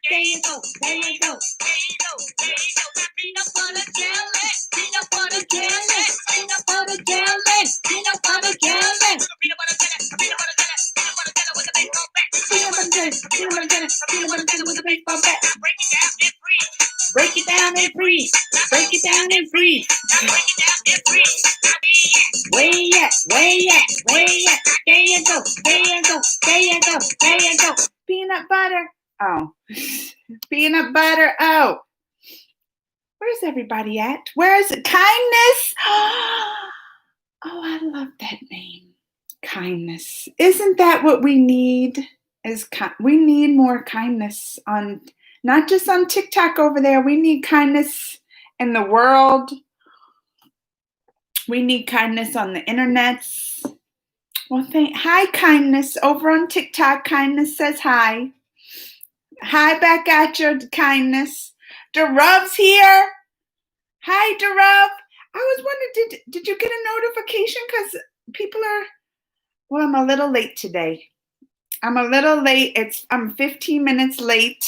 There you go. There you go. Peanut butter jelly. Peanut butter jelly. Peanut butter jelly. Peanut butter jelly. Peanut butter jelly. Peanut butter jelly. Peanut butter jelly with a baseball bat. Peanut butter jelly. Peanut butter jelly. Peanut butter jelly with a baseball bat. Break it down and freeze. Break it down and freeze. Break it down and freeze. Way at, way at, way at. There you go. There you go. There you go. There you go. Peanut butter. Oh. Peanut butter. Oh. Where's everybody at? Where's kindness? Oh, I love that name. Kindness. Isn't that what we need? We need more kindness on, not just on TikTok over there. We need kindness in the world. We need kindness on the internet. Well, hi, kindness. Over on TikTok, kindness says hi. Hi back at you, kindness. Daruv's here. Hi, Daruv. I was wondering, did you get a notification? Because people are, well, I'm a little late today. I'm a little late. I'm 15 minutes late.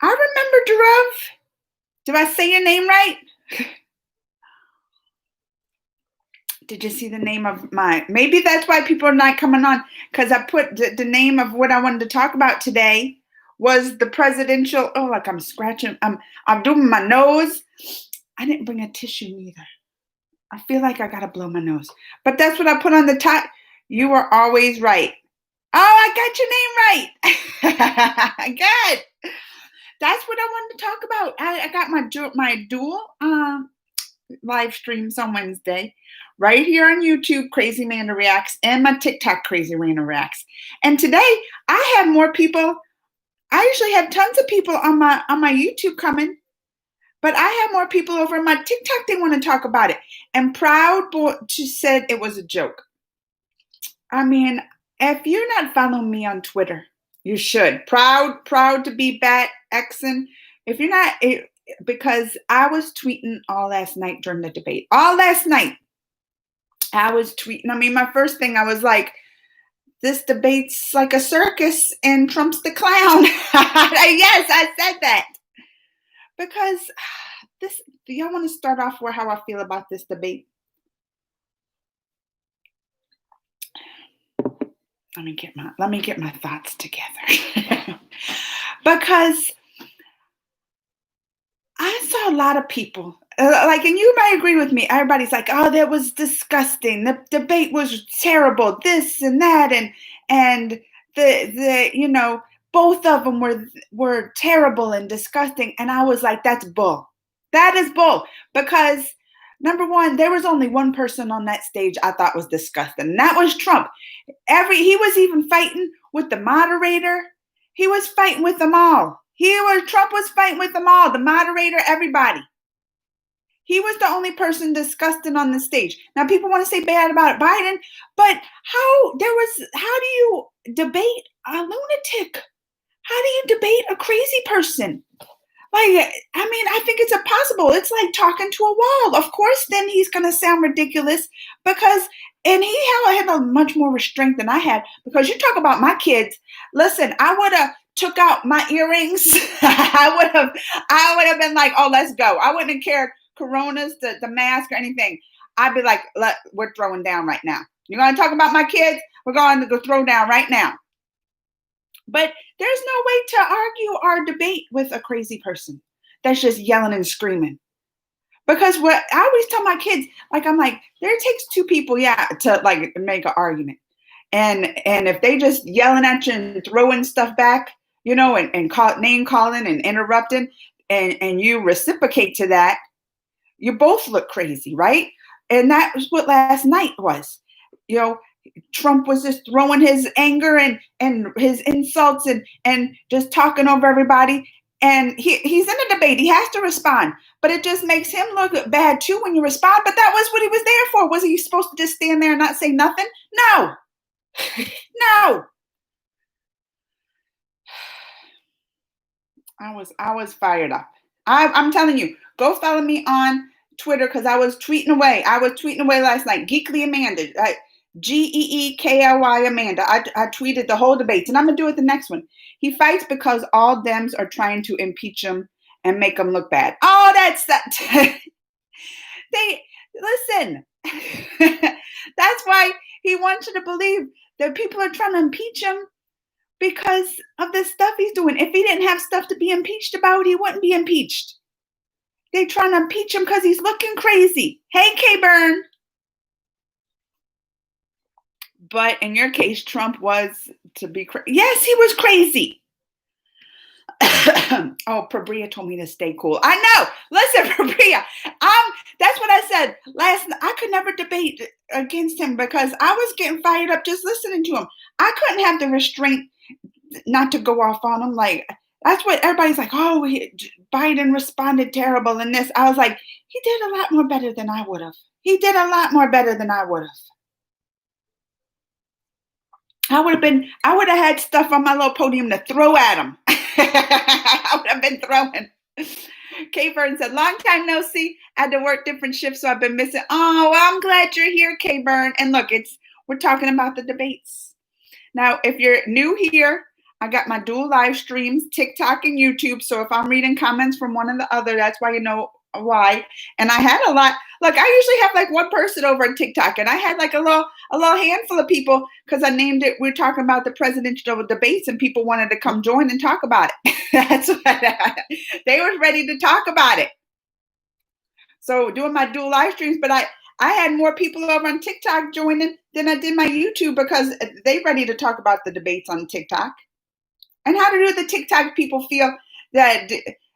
I remember Daruv. Did I say your name right? Did you see the name of maybe that's why people are not coming on, because I put the name of what I wanted to talk about today was the presidential, like I'm scratching, I'm doing my nose. I didn't bring a tissue either. I feel like I got to blow my nose, but that's what I put on the top. You were always right. Oh, I got your name right. Good. That's what I wanted to talk about. I got my dual live streams on Wednesday, right here on YouTube, Crazy Manda Reacts, and my TikTok, Crazy Manda Reacts. And today, I have more people. I usually have tons of people on my YouTube coming, but I have more people over on my TikTok. They want to talk about it. And Proud Boy just said it was a joke. I mean, if you're not following me on Twitter, you should. Proud to be back, Exon. If you're not, because I was tweeting all last night during the debate. All last night, I was tweeting. I mean, my first thing, I was like, this debate's like a circus and Trump's the clown. Yes, I said that. Because do y'all want to start off with how I feel about this debate? Let me get my thoughts together. Because I saw a lot of people, and you might agree with me. Everybody's like, "Oh, that was disgusting. The debate was terrible. This and that, and the both of them were terrible and disgusting." And I was like, "That's bull. That is bull." Because number one, there was only one person on that stage I thought was disgusting, and that was Trump. He was even fighting with the moderator. He was fighting with them all. Trump was fighting with them all, the moderator, everybody. He was the only person disgusting on the stage. Now, people want to say bad about Biden, but how do you debate a lunatic? How do you debate a crazy person? I think it's impossible. It's like talking to a wall. Of course, then he's going to sound ridiculous and he had a much more restraint than I had, because you talk about my kids. Listen, I would have took out my earrings. I would have been like, oh, let's go. I wouldn't have cared Coronas, the mask or anything. I'd be like, we're throwing down right now. You're going to talk about my kids? We're going to go throw down right now. But there's no way to argue our debate with a crazy person that's just yelling and screaming. Because what I always tell my kids, I'm like, there takes two people, to make an argument. And if they just yelling at you and throwing stuff back, and name calling and interrupting, and you reciprocate to that, you both look crazy, right? And that was what last night was. Trump was just throwing his anger and his insults and just talking over everybody. And he's in a debate. He has to respond. But it just makes him look bad too when you respond. But that was what he was there for. Was he supposed to just stand there and not say nothing? No. No. I was fired up. I'm telling you, go follow me on Twitter, because I was tweeting away. I was tweeting away last night. Geekly Amanda. GEEKLY Amanda. I tweeted the whole debate, and I'm gonna do it the next one. He fights because all Dems are trying to impeach him and make him look bad. Oh, that's that. They listen. That's why he wants you to believe that people are trying to impeach him because of the stuff he's doing. If he didn't have stuff to be impeached about, he wouldn't be impeached. They trying to impeach him because he's looking crazy. Hey, K-Burn. But in your case, Trump was to be crazy. Yes, he was crazy. Oh, Pabria told me to stay cool. I know. Listen, Pabria. That's what I said last night. I could never debate against him because I was getting fired up just listening to him. I couldn't have the restraint not to go off on him. Like, that's what everybody's like, oh, Biden responded terrible in this. I was like, he did a lot more better than I would have. He did a lot more better than I would have. I would have had stuff on my little podium to throw at him. I would have been throwing. K-Burn said, long time no see. I had to work different shifts, so I've been missing. Oh, well, I'm glad you're here, K-Burn. And look, we're talking about the debates. Now, if you're new here, I got my dual live streams, TikTok and YouTube. So if I'm reading comments from one and the other, that's why you know why. And I had a lot. Look, I usually have like one person over on TikTok, and I had like a little handful of people because I named it. We're talking about the presidential debates, and people wanted to come join and talk about it. That's what they were ready to talk about it. So doing my dual live streams, but I had more people over on TikTok joining than I did my YouTube because they ready to talk about the debates on TikTok. And how do the TikTok people feel that,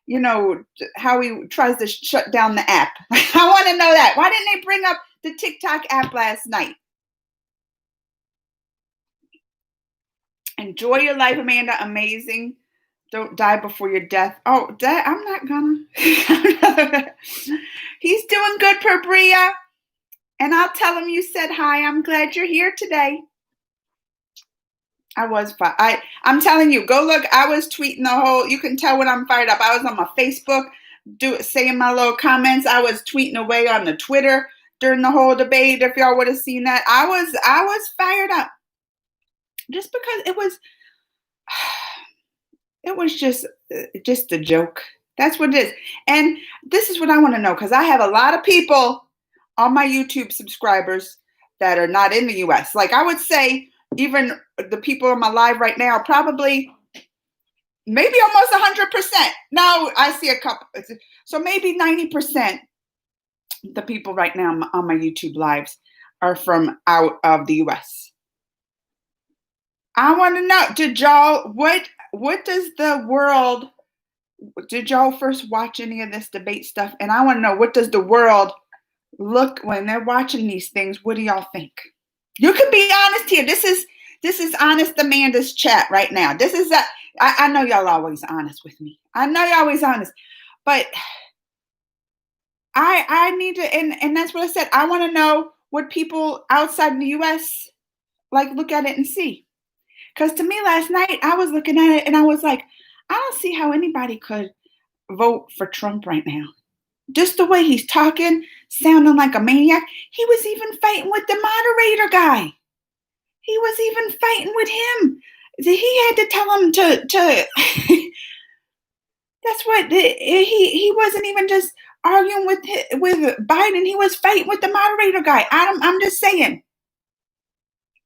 you know, how he tries to shut down the app? I want to know that. Why didn't they bring up the TikTok app last night? Enjoy your life, Amanda. Amazing. Don't die before your death. Oh, I'm not gonna. He's doing good, Pabria. And I'll tell him you said hi. I'm glad you're here today. I was fine. I'm telling you, go look. I was tweeting the whole. You can tell when I'm fired up. I was on my Facebook, saying my little comments. I was tweeting away on the Twitter during the whole debate. If y'all would have seen that, I was fired up. Just because it was just a joke. That's what it is. And this is what I want to know, because I have a lot of people on my YouTube subscribers that are not in the US. Like I would say, even the people on my live right now, probably maybe almost 100%. No, I see a couple. So maybe 90% the people right now on my YouTube lives are from out of the US. I want to know, what does the world, did y'all first watch any of this debate stuff? And I want to know, what does the world look when they're watching these things? What do y'all think? You can be honest here. This is Honest Amanda's chat right now. This is I know y'all always honest with me. I know y'all always honest, but I need to, and that's what I said. I want to know what people outside the US like look at it and see. Because to me last night, I was looking at it and I was like, I don't see how anybody could vote for Trump right now. Just the way he's talking, sounding like a maniac. He was even fighting with the moderator guy. He was even fighting with him. He had to tell him to that's what he wasn't even just arguing with Biden. He was fighting with the moderator guy. I'm just saying.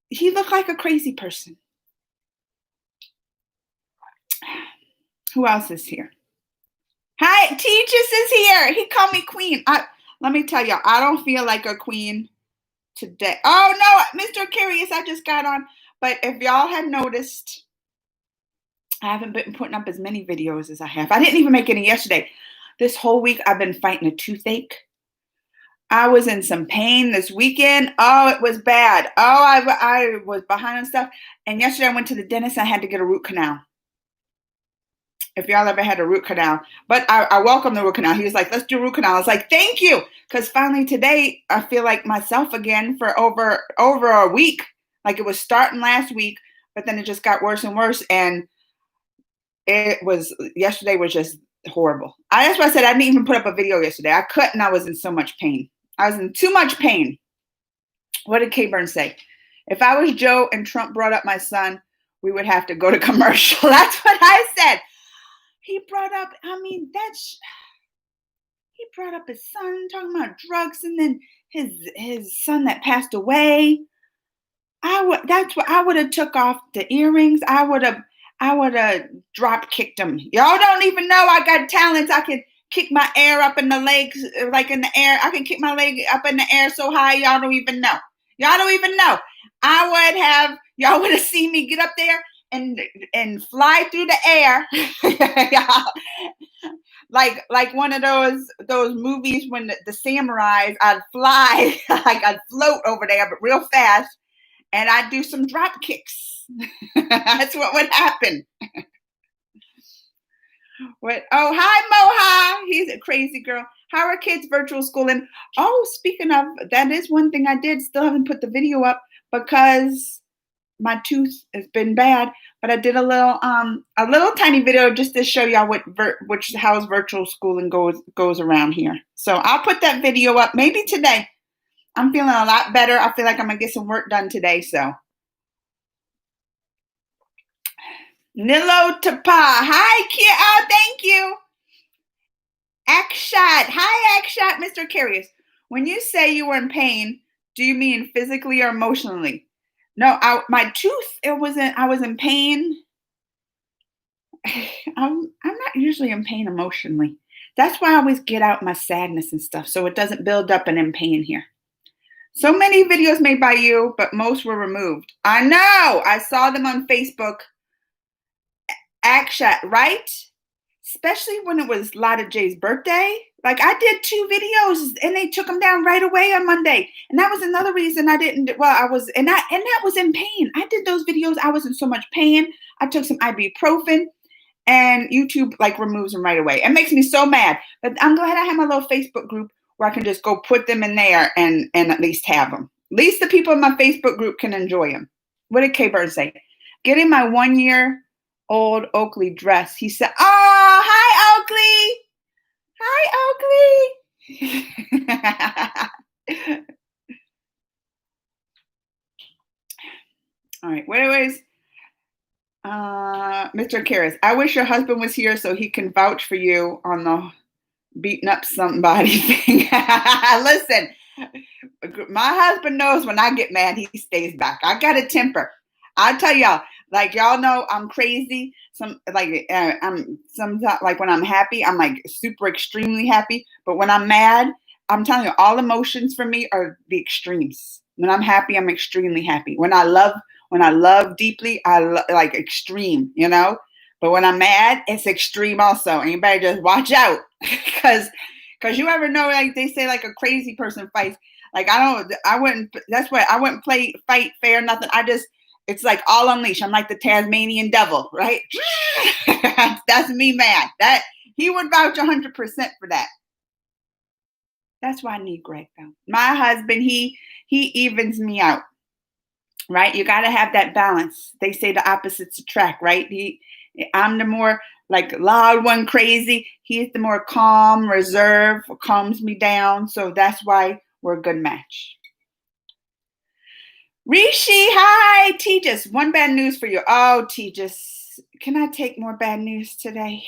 He looked like a crazy person. Who else is here? Hi, Teachers is here. He called me queen. Let me tell you, I don't feel like a queen today. Oh no, Mr. Curious, I just got on. But if y'all had noticed, I haven't been putting up as many videos as I have. I didn't even make any yesterday. This whole week I've been fighting a toothache. I was in some pain this weekend. Oh, it was bad. Oh, I was behind on stuff. And yesterday I went to the dentist. I had to get a root canal. If y'all ever had a root canal. But I welcome the root canal. He was like, let's do root canal. I was like, thank you. Because finally today, I feel like myself again for over a week. Like it was starting last week, but then it just got worse and worse. And yesterday was just horrible. That's why I said I didn't even put up a video yesterday. I couldn't. I was in so much pain. I was in too much pain. What did K-Burn say? If I was Joe and Trump brought up my son, we would have to go to commercial. That's what I said. He brought up, I mean, he brought up his son talking about drugs and then his son that passed away. That's what I would have took off the earrings. I would have drop kicked him. Y'all don't even know I got talents. I can kick my air up in the legs, like in the air. I can kick my leg up in the air so high, y'all don't even know. Y'all don't even know. Y'all would have seen me get up there and fly through the air. like one of those movies when the samurais, I'd fly, like I'd float over there, but real fast, and I'd do some drop kicks. That's what would happen. What? Oh, hi, Moha. He's a crazy girl. How are kids virtual schooling? Oh, speaking of, that is one thing I did. Still haven't put the video up because my tooth has been bad. But I did a little tiny video just to show y'all how's virtual schooling goes around here. So I'll put that video up maybe today. I'm feeling a lot better. I feel like I'm gonna get some work done today. So. Nilo Tapa. Hi, Kia. Oh, thank you. Akshat. Hi, Akshat, Mr. Curious. When you say you were in pain, do you mean physically or emotionally? No, my tooth, I was in pain. I'm not usually in pain emotionally. That's why I always get out my sadness and stuff so it doesn't build up and in pain here. So many videos made by you, but most were removed. I know. I saw them on Facebook. Akshat, right? Especially when it was Lotta J's birthday. Like I did 2 videos and they took them down right away on Monday. And that was another reason I didn't, and that was in pain. I did those videos. I was in so much pain. I took some ibuprofen and YouTube like removes them right away. It makes me so mad. But I'm glad I have my little Facebook group where I can just go put them in there and at least have them. At least the people in my Facebook group can enjoy them. What did K-Bird say? Getting my 1-year-old Oakley dress. He said, "Oh, hi, Oakley. Hi, Oakley." All right. What was Mr. Karras? I wish your husband was here so he can vouch for you on the beating up somebody thing. Listen, my husband knows when I get mad, he stays back. I got a temper. I'll tell y'all. Like y'all know, I'm crazy. I'm sometimes like when I'm happy, I'm like super extremely happy. But when I'm mad, I'm telling you, all emotions for me are the extremes. When I'm happy, I'm extremely happy. When I love deeply, like extreme, you know. But when I'm mad, it's extreme also. And you better just watch out, because you ever know, like they say, like a crazy person fights. Like I wouldn't. That's why I wouldn't fight fair, nothing. It's like all unleashed. I'm like the Tasmanian devil, right? That's me mad. That he would vouch 100% for that. That's why I need Greg though. My husband, he evens me out, right? You got to have that balance. They say the opposites attract, right? I'm the more like loud one, crazy. He's the more calm, reserved, calms me down. So that's why we're a good match. Rishi, hi, Tejas. One bad news for you. Oh, Tejas, can I take more bad news today?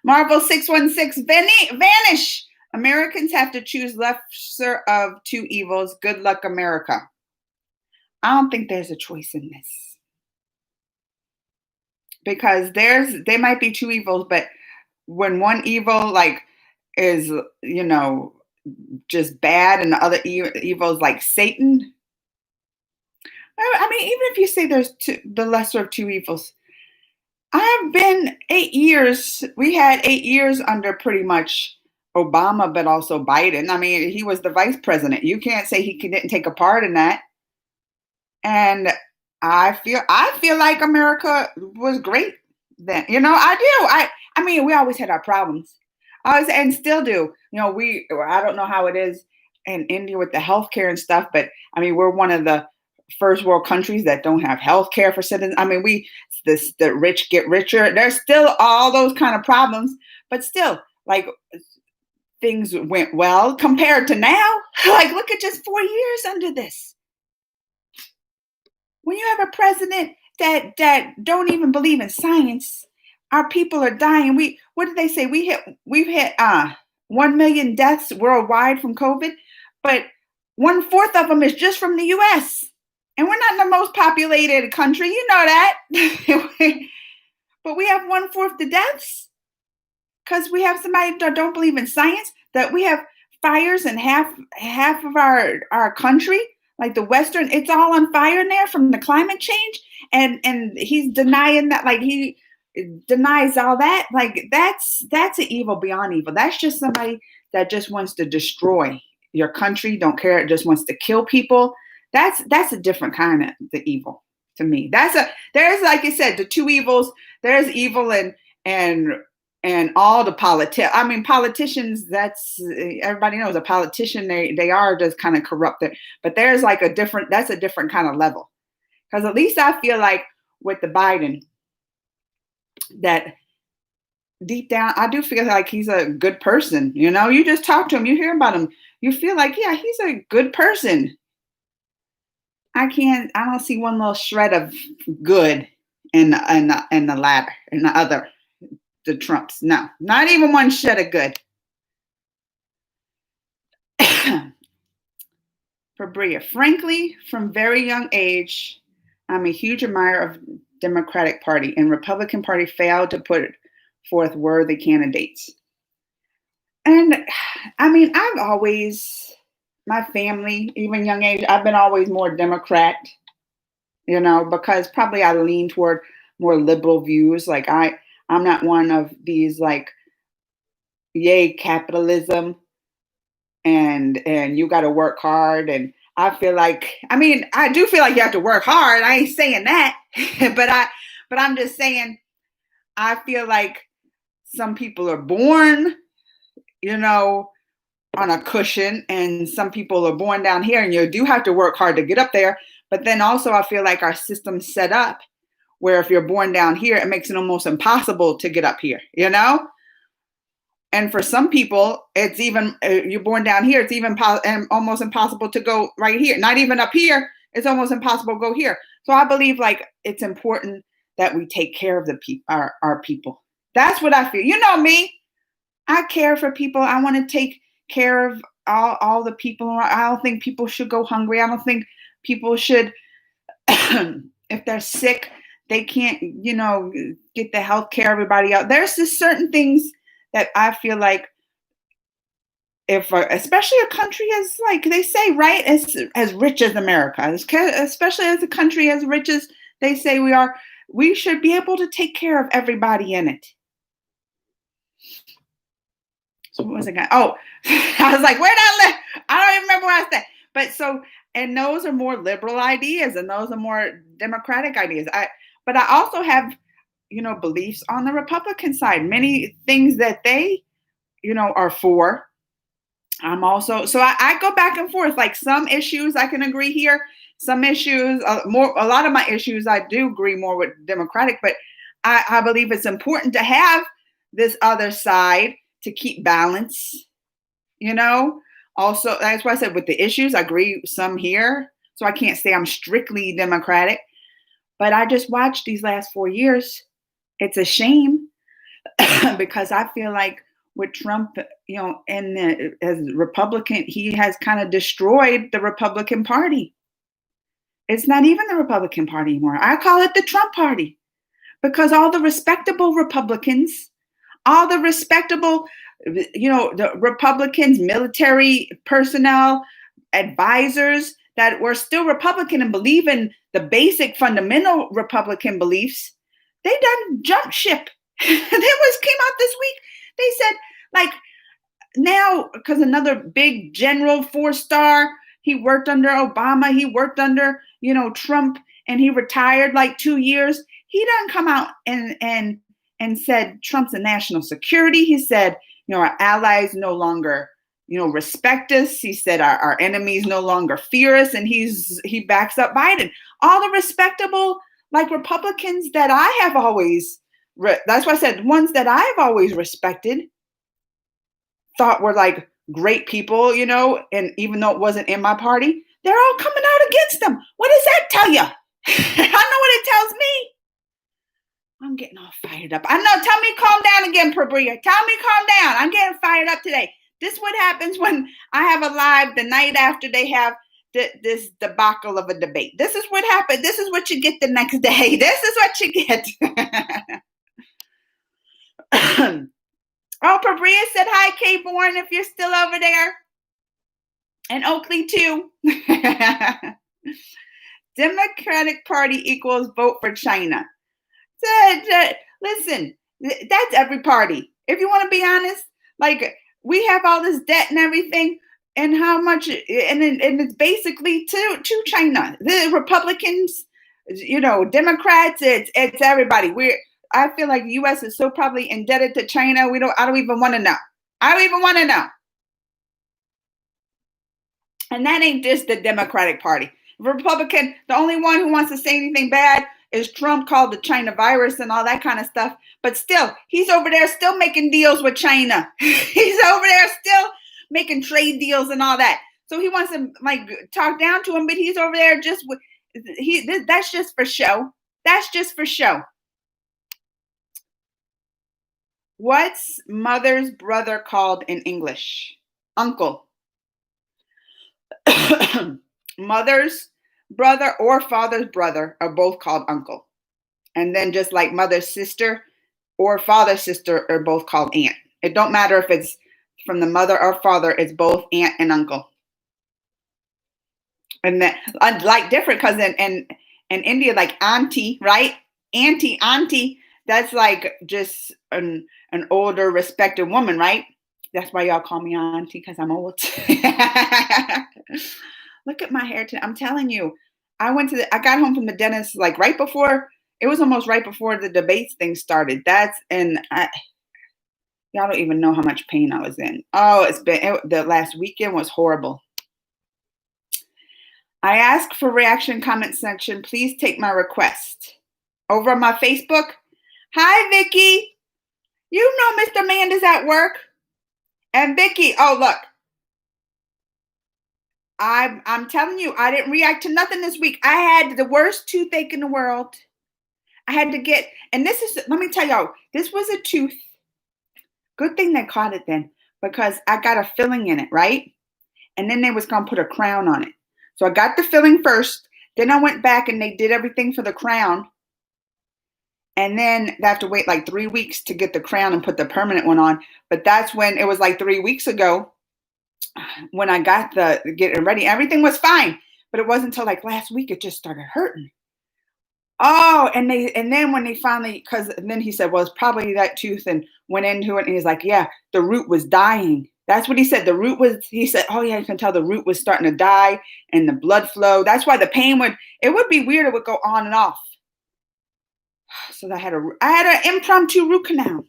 Marvel 616, vanish. Americans have to choose lesser of 2 evils. Good luck, America. I don't think there's a choice in this. Because there might be 2 evils, but when one evil like is, you know, just bad and the other evil is like Satan. I mean, even if you say there's the lesser of 2 evils, I've been 8 years. We had 8 years under pretty much Obama, but also Biden. I mean, he was the vice president. You can't say he didn't take a part in that. And I feel like America was great then. You know, I do. I mean, we always had our problems. And still do. You know, I don't know how it is in India with the healthcare and stuff, but I mean, we're one of the first world countries that don't have health care for citizens. I mean, the rich get richer. There's still all those kind of problems, but still, like, things went well compared to now. Like, look at just 4 years under this. When you have a president that don't even believe in science, our people are dying. What did they say? We've hit 1 million deaths worldwide from COVID, but 1/4 of them is just from the U.S. And we're not the most populated country, you know that. But we have 1/4 the deaths because we have somebody that don't believe in science. That we have fires in half of our country, like the western. It's all on fire in there from the climate change, and he's denying that. Like he denies all that. Like that's an evil beyond evil. That's just somebody that just wants to destroy your country. Don't care. It just wants to kill people. That's a different kind of the evil to me. There's like you said, the two evils. There's evil and and all the politicians. That's everybody knows a politician. They are just kind of corrupted. But there's like that's a different kind of level. Because at least I feel like with the Biden, that deep down, I do feel like he's a good person. You know, you just talk to him, you hear about him, you feel like, yeah, he's a good person. I don't see one little shred of good in the latter, in the other, the Trumps. No, not even one shred of good. For Bria, frankly, from very young age, I'm a huge admirer of Democratic Party, and Republican Party failed to put forth worthy candidates. And I mean, I've always, my family, even young age, I've been always more Democrat, you know, because probably I lean toward more liberal views. Like I'm not one of these like, yay capitalism, and you got to work hard. And I feel like, I mean, I do feel like you have to work hard. I ain't saying that, but I'm just saying, I feel like some people are born, you know, on a cushion, and some people are born down here, and you do have to work hard to get up there. But then also I feel like our system's set up where if you're born down here, it makes it almost impossible to get up here, you know? And for some people, it's even, you're born down here, it's even almost impossible to go right here. Not even up here, it's almost impossible to go here. So I believe like it's important that we take care of our people. That's what I feel. You know me, I care for people. I want to take care of all the people around. I don't think people should go hungry. I don't think people should, if they're sick, they can't, you know, get the health care everybody else. There's just certain things that I feel like if, especially a country as, like they say, right, as rich as America, especially as a country as rich as they say we are, we should be able to take care of everybody in it. So what was it? Oh, I was like, where did I live? I don't even remember what I said. But so, and those are more liberal ideas, and those are more democratic ideas. But I also have, you know, beliefs on the Republican side. Many things that they, you know, are for. I'm also, so I go back and forth. Like some issues I can agree here. Some issues, a lot of my issues, I do agree more with Democratic. But I believe it's important to have this other side to keep balance, you know. Also, that's why I said with the issues, I agree some here. So I can't say I'm strictly Democratic. But I just watched these last 4 years. It's a shame because I feel like with Trump, you know, and as Republican, he has kind of destroyed the Republican Party. It's not even the Republican Party anymore. I call it the Trump Party because all the respectable Republicans, all the respectable, you know, the Republicans, military personnel, advisors that were still Republican and believe in the basic fundamental Republican beliefs, they done jump ship. Came out this week. They said, like, now, because another big general 4-star, he worked under Obama, he worked under, you know, Trump, and he retired like 2 years. He done come out and said Trump's a national security. He said, you know, our allies no longer, you know, respect us. He said our enemies no longer fear us, and he backs up Biden. All the respectable, like, Republicans that I have always, that's why I said ones that I've always respected, thought were like great people, you know, and even though it wasn't in my party, they're all coming out against them. What does that tell you? I know what it tells me. I'm getting all fired up. I know. Tell me calm down again, Pabria. Tell me calm down. I'm getting fired up today. This is what happens when I have a live the night after they have this debacle of a debate. This is what happened. This is what you get the next day. This is what you get. Oh, Pabria said hi, Kay Bourne, if you're still over there. And Oakley, too. Democratic Party equals vote for China. Listen, that's every party. If you want to be honest, like we have all this debt and everything, and how much, and it's basically to China. The Republicans, Democrats, it's everybody. I feel like the U.S. is so probably indebted to China. I don't even want to know. I don't even want to know. And that ain't just the Democratic Party. Republican, the only one who wants to say anything bad is Trump, called the China virus and all that kind of stuff. But still, he's over there still making deals with China. He's over there still making trade deals and all that. So he wants to talk down to him, but he's over there that's just for show. That's just for show. What's mother's brother called in English? Uncle. Mother's brother or father's brother are both called uncle. And then just like mother's sister or father's sister are both called aunt. It don't matter if it's from the mother or father, it's both aunt and uncle. And that like different, because in India, like auntie, right? Auntie, that's like just an older, respected woman, right? That's why y'all call me auntie, because I'm old. Look at my hair today. I'm telling you, I got home from the dentist like right before, it was almost right before the debates thing started. Y'all don't even know how much pain I was in. Oh, the last weekend was horrible. I ask for reaction comment section. Please take my request. Over on my Facebook. Hi, Vicky. You know Mr. Amanda's at work. And Vicky, oh, look. I'm telling you, I didn't react to nothing this week. I had the worst toothache in the world. I had to get, and let me tell y'all, this was a tooth. Good thing they caught it then, because I got a filling in it, right? And then they was going to put a crown on it. So I got the filling first. Then I went back and they did everything for the crown. And then they have to wait like 3 weeks to get the crown and put the permanent one on. But that's when it was like 3 weeks ago when I got getting ready. Everything was fine. But it wasn't until like last week it just started hurting. Oh, and then when they finally, because then he said, well, it's probably that tooth, and went into it, and he's like, yeah, the root was dying. That's what he said. He said, oh yeah, you can tell the root was starting to die and the blood flow. That's why the pain it would be weird. It would go on and off. So I had an impromptu root canal.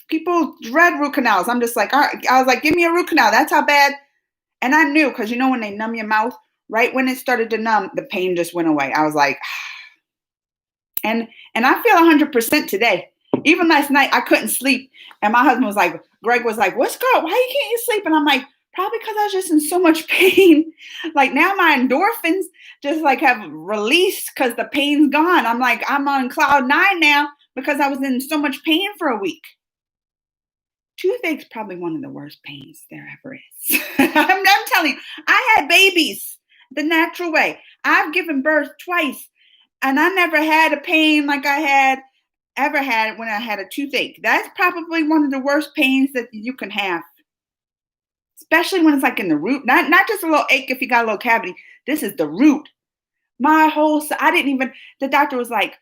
People dread root canals. I'm just like, all right. I was like, give me a root canal. That's how bad. And I knew, because when they numb your mouth, right when it started to numb, the pain just went away. I was like, and I feel 100% today. Even last night, I couldn't sleep. And my husband was like, Greg was like, what's going on? Why can't you sleep? And I'm like, probably because I was just in so much pain. Like now my endorphins just like have released because the pain's gone. I'm like, I'm on cloud 9 now because I was in so much pain for a week. Toothache's probably one of the worst pains there ever is. I'm telling you, I had babies the natural way. I've given birth twice. And I never had a pain like I ever had when I had a toothache. That's probably one of the worst pains that you can have. Especially when it's like in the root. Not just a little ache if you got a little cavity. This is the root. The doctor was like,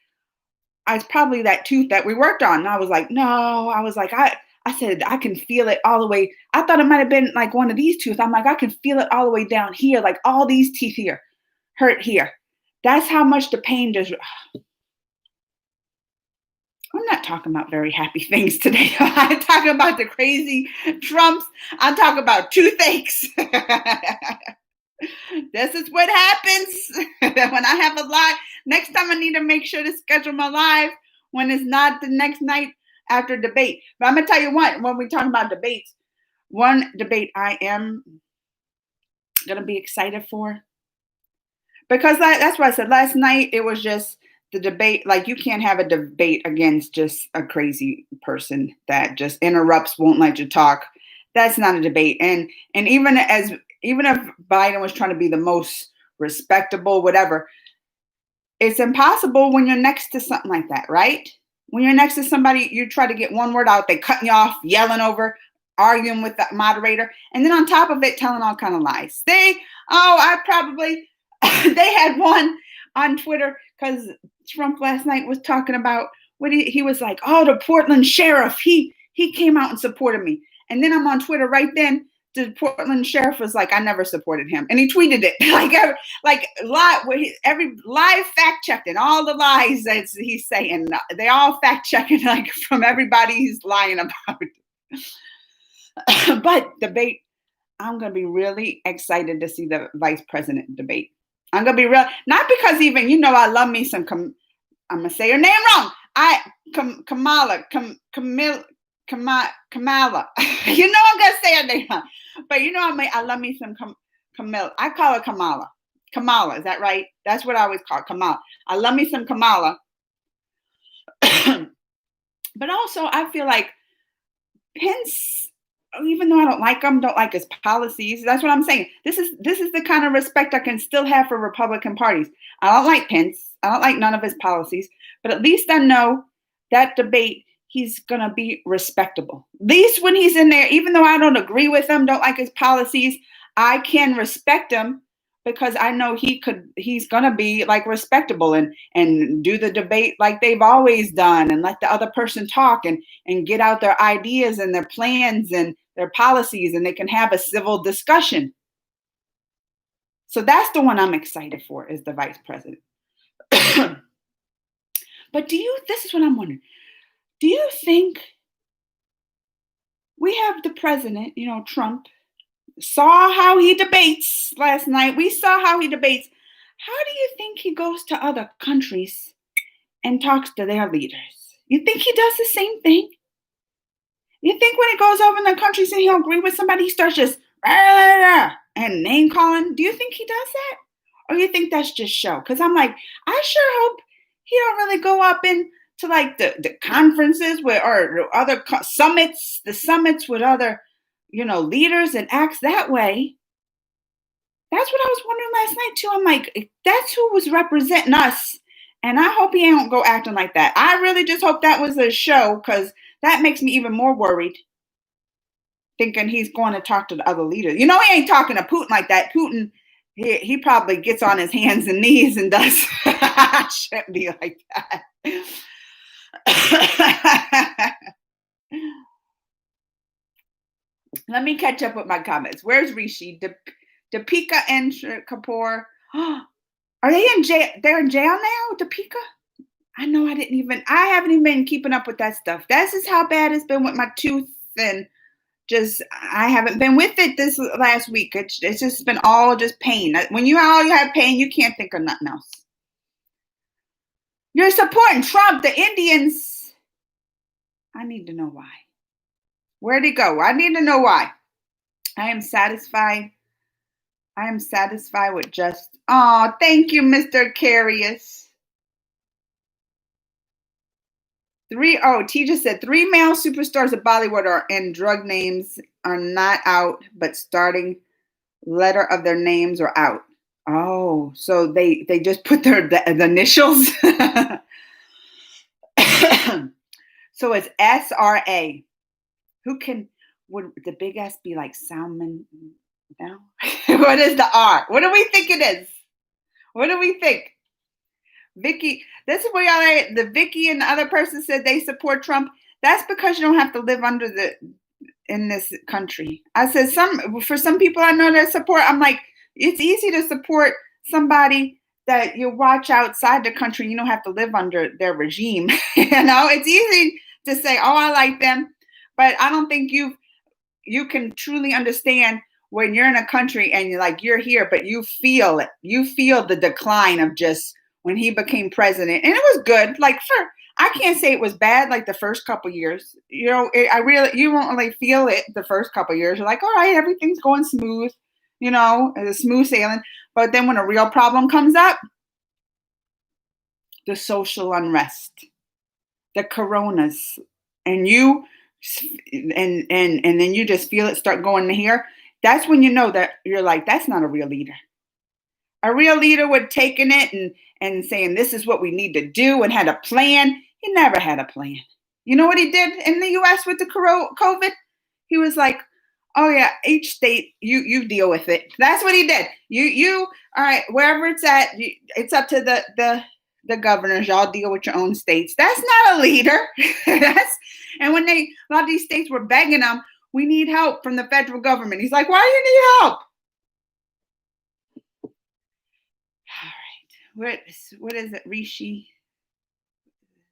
it's probably that tooth that we worked on. And I was like, no. I was like, I said, I can feel it all the way. I thought it might have been like one of these teeth. I'm like, I can feel it all the way down here. Like all these teeth here hurt here. That's how much the pain does. I'm not talking about very happy things today. I'm talking about the crazy Trumps. I'm talking about toothaches. This is what happens when I have a live. Next time I need to make sure to schedule my live when it's not the next night after debate. But I'm going to tell you what, when we talk about debates, one debate I am going to be excited for. Because that's what I said last night. It was just the debate. Like, you can't have a debate against just a crazy person that just interrupts, won't let you talk. That's not a debate. And even if Biden was trying to be the most respectable, whatever, it's impossible when you're next to something like that, right? When you're next to somebody, you try to get one word out, they cut you off, yelling over, arguing with the moderator, and then on top of it, telling all kind of lies. They had one on Twitter because Trump last night was talking about what he was like, oh, the Portland sheriff, he came out and supported me. And then I'm on Twitter right then. The Portland sheriff was like, I never supported him. And he tweeted it every live fact checking all the lies that he's saying. They all fact checking, like, from everybody he's lying about. But debate, I'm going to be really excited to see the vice president debate. I'm going to be real, not because even, I love me some, I'm going to say her name wrong. Kamala. I'm gonna say her name, but I love me some Camilla. I call her Kamala. Kamala, is that right? That's what I always call Kamala. I love me some Kamala. But also, I feel like Pence, even though I don't like his policies. That's what I'm saying. This is the kind of respect I can still have for Republican parties. I don't like Pence. I don't like none of his policies, but at least I know that debate, he's going to be respectable. At least when he's in there, even though I don't agree with him, don't like his policies, I can respect him because I know he's going to be like respectable and do the debate like they've always done and let the other person talk and get out their ideas and their plans and their policies, and they can have a civil discussion. So that's the one I'm excited for, is the vice president. But this is what I'm wondering. Do you think we have the president, Trump, saw how he debates last night? We saw how he debates. How do you think he goes to other countries and talks to their leaders? You think he does the same thing? You think when he goes over in the countries and he'll agree with somebody, he starts just and name calling? Do you think he does that? Or you think that's just show? Because I'm like, I sure hope he don't really go up into like the conferences or other summits, the summits with other, leaders and acts that way. That's what I was wondering last night too. I'm like, that's who was representing us. And I hope he don't go acting like that. I really just hope that was a show, because that makes me even more worried, thinking he's going to talk to the other leaders. He ain't talking to Putin like that. Putin, he probably gets on his hands and knees and does. Shouldn't be like that. Let me catch up with my comments. Where's Rishi? Deepika and Kapoor. Are they in jail? They're in jail now, Deepika? I know I haven't even been keeping up with that stuff. That's just how bad it's been with my tooth, and I haven't been with it this last week. It's just been all just pain. When you have pain, you can't think of nothing else. You're supporting Trump, the Indians. I need to know why. Where'd he go? I need to know why. I am satisfied with just, thank you, Mr. Carius. T just said 3 male superstars of Bollywood are in drug names are not out, but starting letter of their names are out. Oh, so they just put the initials. So it's SRA. Would the big S be like Salmon? No. What is the R? What do we think it is? What do we think? Vicky, this is where the Vicky and the other person said they support Trump. That's because you don't have to live in this country. I said for some people I know that support, I'm like, it's easy to support somebody that you watch outside the country. You don't have to live under their regime. It's easy to say, oh, I like them, but I don't think you can truly understand when you're in a country and you're here, but you feel it. You feel the decline of just when he became president. And it was good. I can't say it was bad like the first couple years. You won't really feel it the first couple years. You're like, all right, everything's going smooth. as a smooth sailing. But then when a real problem comes up, the social unrest, the coronas, and and then you just feel it start going to here. That's when you know that you're like, that's not a real leader. A real leader would taking it and saying this is what we need to do and had a plan. He never had a plan. You know what he did in the U.S. with the COVID? He was like, "Oh yeah, each state you deal with it." That's what he did. You all right, wherever it's at, it's up to the governors. Y'all deal with your own states. That's not a leader. And when a lot of these states were begging him, we need help from the federal government. He's like, why do you need help? All right, what is it, Rishi?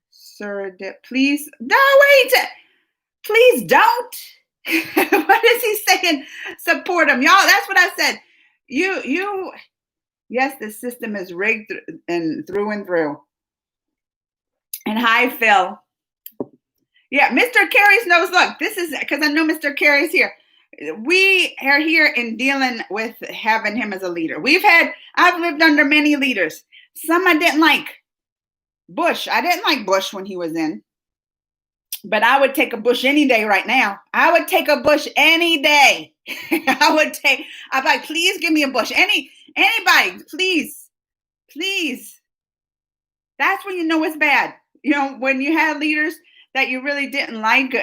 Sir, please, no, wait, please don't. What is he saying? Support him, y'all. That's what I said. You. Yes, the system is rigged and through and through. And hi, Phil. Yeah, Mr. Carey's knows. Look, this is because I know Mr. Carey's here. We are here in dealing with having him as a leader. I've lived under many leaders. Some I didn't like. Bush. I didn't like Bush when he was in. But I would take a Bush any day right now. I would take a Bush any day. I'd be like, please give me a Bush. Anybody, please. That's when you know it's bad. When you had leaders that you really didn't like,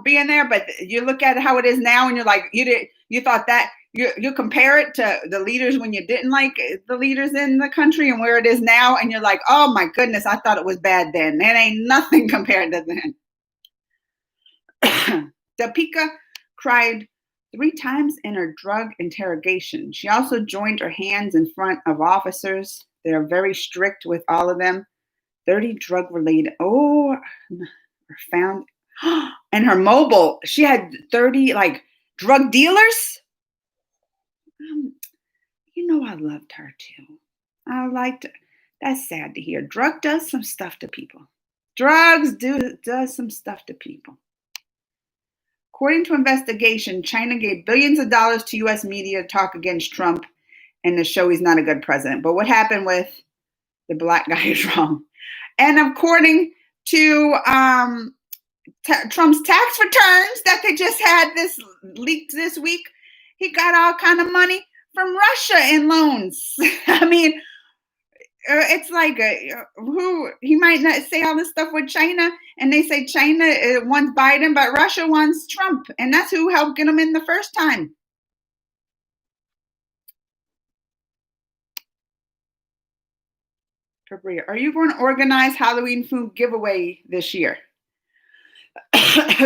being there, but you look at how it is now and you're like, you thought that you compare it to the leaders when you didn't like the leaders in the country and where it is now. And you're like, oh my goodness, I thought it was bad then. It ain't nothing compared to then. Deepika cried 3 times in her drug interrogation. She also joined her hands in front of officers. They're very strict with all of them. 30 drug-related. Found. And her mobile. She had 30 drug dealers. I loved her too. I liked it. That's sad to hear. Drug does some stuff to people. Drugs does some stuff to people. According to investigation, China gave billions of dollars to U.S. media to talk against Trump and to show he's not a good president. But what happened with the black guy is wrong. And according to Trump's tax returns that they just had leaked this week, he got all kind of money from Russia in loans. I mean, it's like he might not say all this stuff with China, and they say China wants Biden, but Russia wants Trump, and that's who helped get him in the first time. Are you going to organize Halloween food giveaway this year?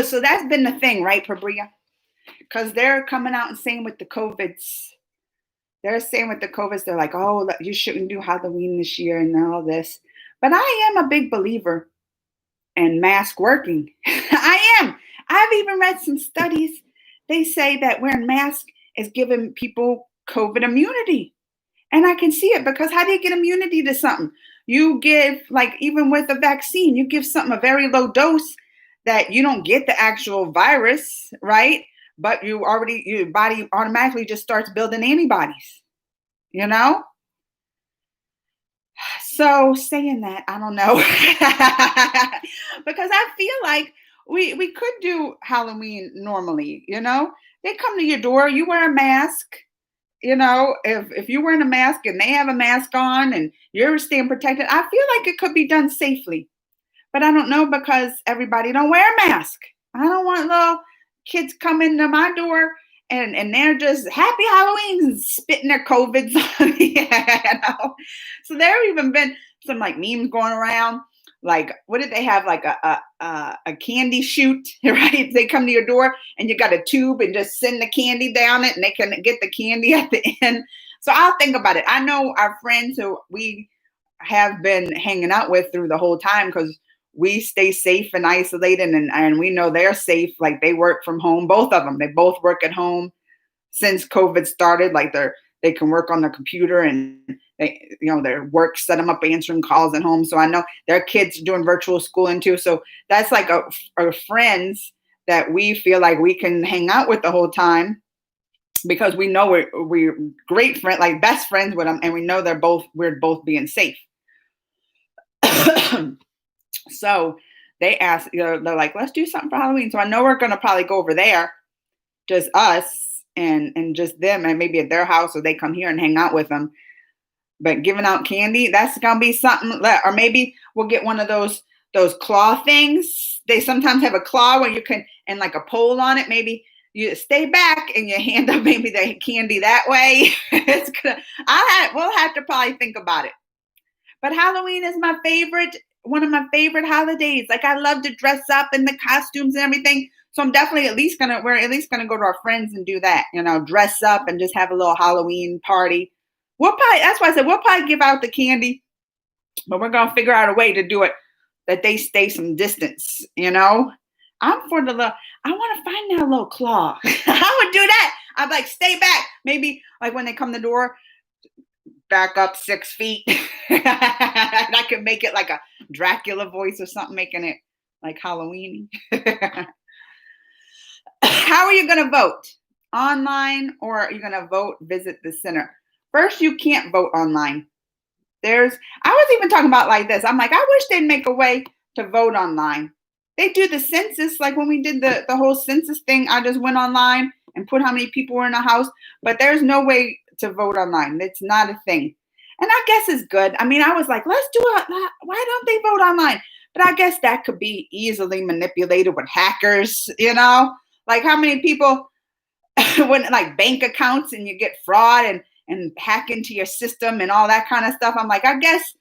So that's been the thing, right, Pabria? Because they're coming out and saying with the COVIDs, they're like, oh, you shouldn't do Halloween this year and all this. But I am a big believer in mask working. I am. I've even read some studies. They say that wearing masks is giving people COVID immunity. And I can see it, because how do you get immunity to something? You give, even with a vaccine, you give something a very low dose that you don't get the actual virus, right? But your body automatically just starts building antibodies, So saying that, I don't know. Because I feel like we could do Halloween normally, They come to your door, you wear a mask. If you're wearing a mask and they have a mask on and you're staying protected, I feel like it could be done safely. But I don't know, because everybody don't wear a mask. I don't want little kids coming to my door and they're just happy Halloween and spitting their COVIDs on me. So there have even been some memes going around. What did they have? A candy chute, right? They come to your door and you got a tube and just send the candy down it and they can get the candy at the end. So I'll think about it. I know our friends who we have been hanging out with through the whole time, because we stay safe and isolated, and we know they're safe. They work from home, both of them. They both work at home since COVID started. They can work on their computer, and their work set them up answering calls at home. So I know their kids are doing virtual schooling too. So that's our friends that we feel like we can hang out with the whole time. because we know we're great friends, like best friends with them, and we know we're both being safe. So they asked, they're like, let's do something for Halloween. So I know we're gonna probably go over there, just us and just them, and maybe at their house, or they come here and hang out with them. But giving out candy, that's gonna be something. Or maybe we'll get one of those claw things. They sometimes have a claw where you can, and like a pole on it. Maybe you stay back and you hand up maybe the candy that way. It's gonna. We'll have to probably think about it. But Halloween is my favorite, one of my favorite holidays. Like I love to dress up in the costumes and everything. So I'm definitely we're at least gonna go to our friends and do that. Dress up and just have a little Halloween party. That's why I said we'll probably give out the candy, but we're gonna figure out a way to do it that they stay some distance. I'm for the little. I want to find that little claw. I would do that. I'd like stay back. Maybe like when they come to the door, back up 6 feet. And I could make it like a Dracula voice or something, making it like Halloween. How are you going to vote? Online, or are you going to vote, visit the center? First, you can't vote online. I was even talking about like this. I'm like, I wish they'd make a way to vote online. They do the census, like when we did the whole census thing, I just went online and put how many people were in the house, but there's no way to vote online. It's not a thing. And I guess it's good. I mean, I was like, let's do it. Why don't they vote online? But I guess that could be easily manipulated with hackers, like how many people when like bank accounts and you get fraud and hack into your system and all that kind of stuff. I'm like, I guess,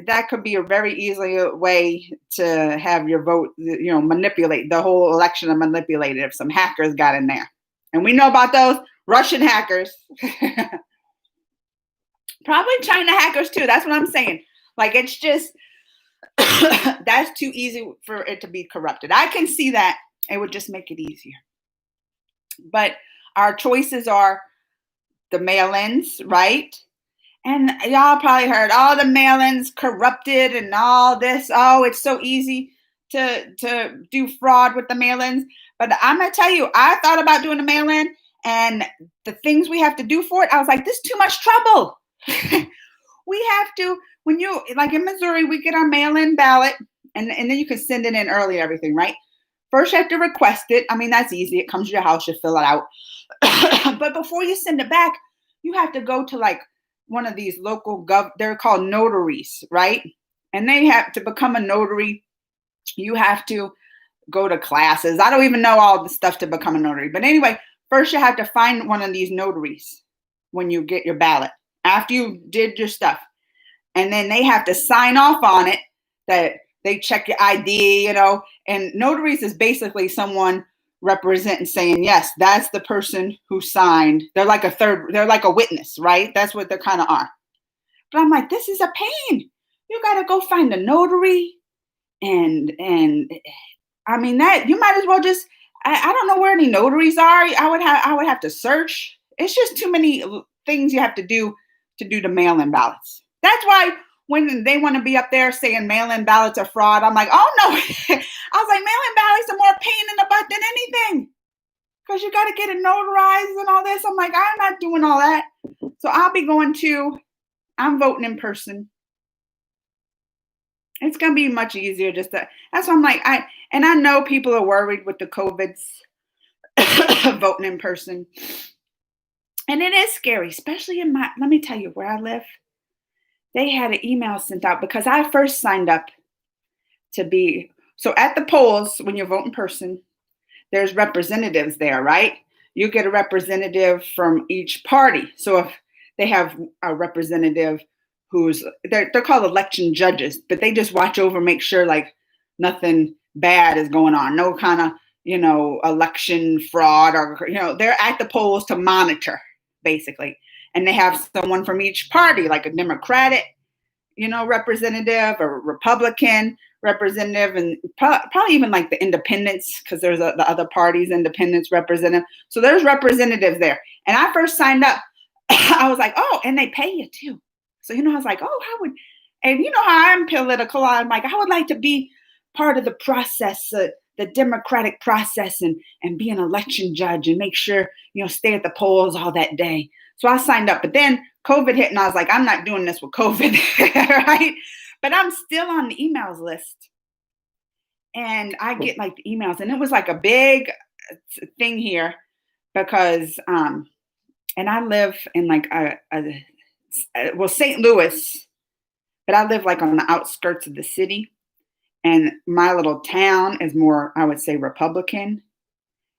that could be a very easy way to have your vote, manipulate the whole election and manipulate it if some hackers got in there. And we know about those Russian hackers. Probably China hackers too. That's what I'm saying. Like, it's just, that's too easy for it to be corrupted. I can see that. It would just make it easier. But our choices are the mail-ins, right? And y'all probably heard all the mail-ins corrupted and all this. Oh, it's so easy to do fraud with the mail-ins. But I'm going to tell you, I thought about doing a mail-in, and the things we have to do for it, I was like, this is too much trouble. We have to, when you, like in Missouri, we get our mail-in ballot, and then you can send it in early and everything, right? First, you have to request it. I mean, that's easy. It comes to your house, you fill it out. But before you send it back, you have to go to like one of these local they're called notaries, right? And they have to become a notary. You have to go to classes. I don't even know all the stuff to become a notary. But anyway, first you have to find one of these notaries when you get your ballot, after you did your stuff. And then they have to sign off on it, that they check your ID, and notaries is basically someone representing, saying, yes, that's the person who signed. They're like they're like a witness, right? That's what they kind of are. But I'm like, this is a pain. You got to go find a notary. And I mean, that you might as well just, I don't know where any notaries are. I would have to search. It's just too many things you have to do the mail-in ballots. That's why when they want to be up there saying mail-in ballots are fraud, I'm like, oh no. I was like, mail-in ballots are more pain in the butt than anything, because you got to get it notarized and all this. I'm like, I'm not doing all that. So I'm voting in person. It's going to be much easier that's why I'm like, I know people are worried with the COVIDs voting in person. And it is scary, especially let me tell you where I live. They had an email sent out because I first signed up to be, so at the polls, when you vote in person, there's representatives there, right? You get a representative from each party. So if they have a representative they're called election judges, but they just watch over, make sure like nothing bad is going on. No kind of, election fraud or, they're at the polls to monitor basically. And they have someone from each party, like a Democratic, representative, or Republican representative, and probably even like the independents, because there's the other party's independents representative. So there's representatives there. And I first signed up, I was like, oh, and they pay you too. So, I was like, oh, and how I'm political. I'm like, I would like to be part of the process that the democratic process and be an election judge and make sure, stay at the polls all that day. So I signed up, but then COVID hit and I was like, I'm not doing this with COVID, right? But I'm still on the emails list and I get like the emails, and it was like a big thing here because, and I live in like well, St. Louis, but I live like on the outskirts of the city. And my little town is more, I would say, Republican.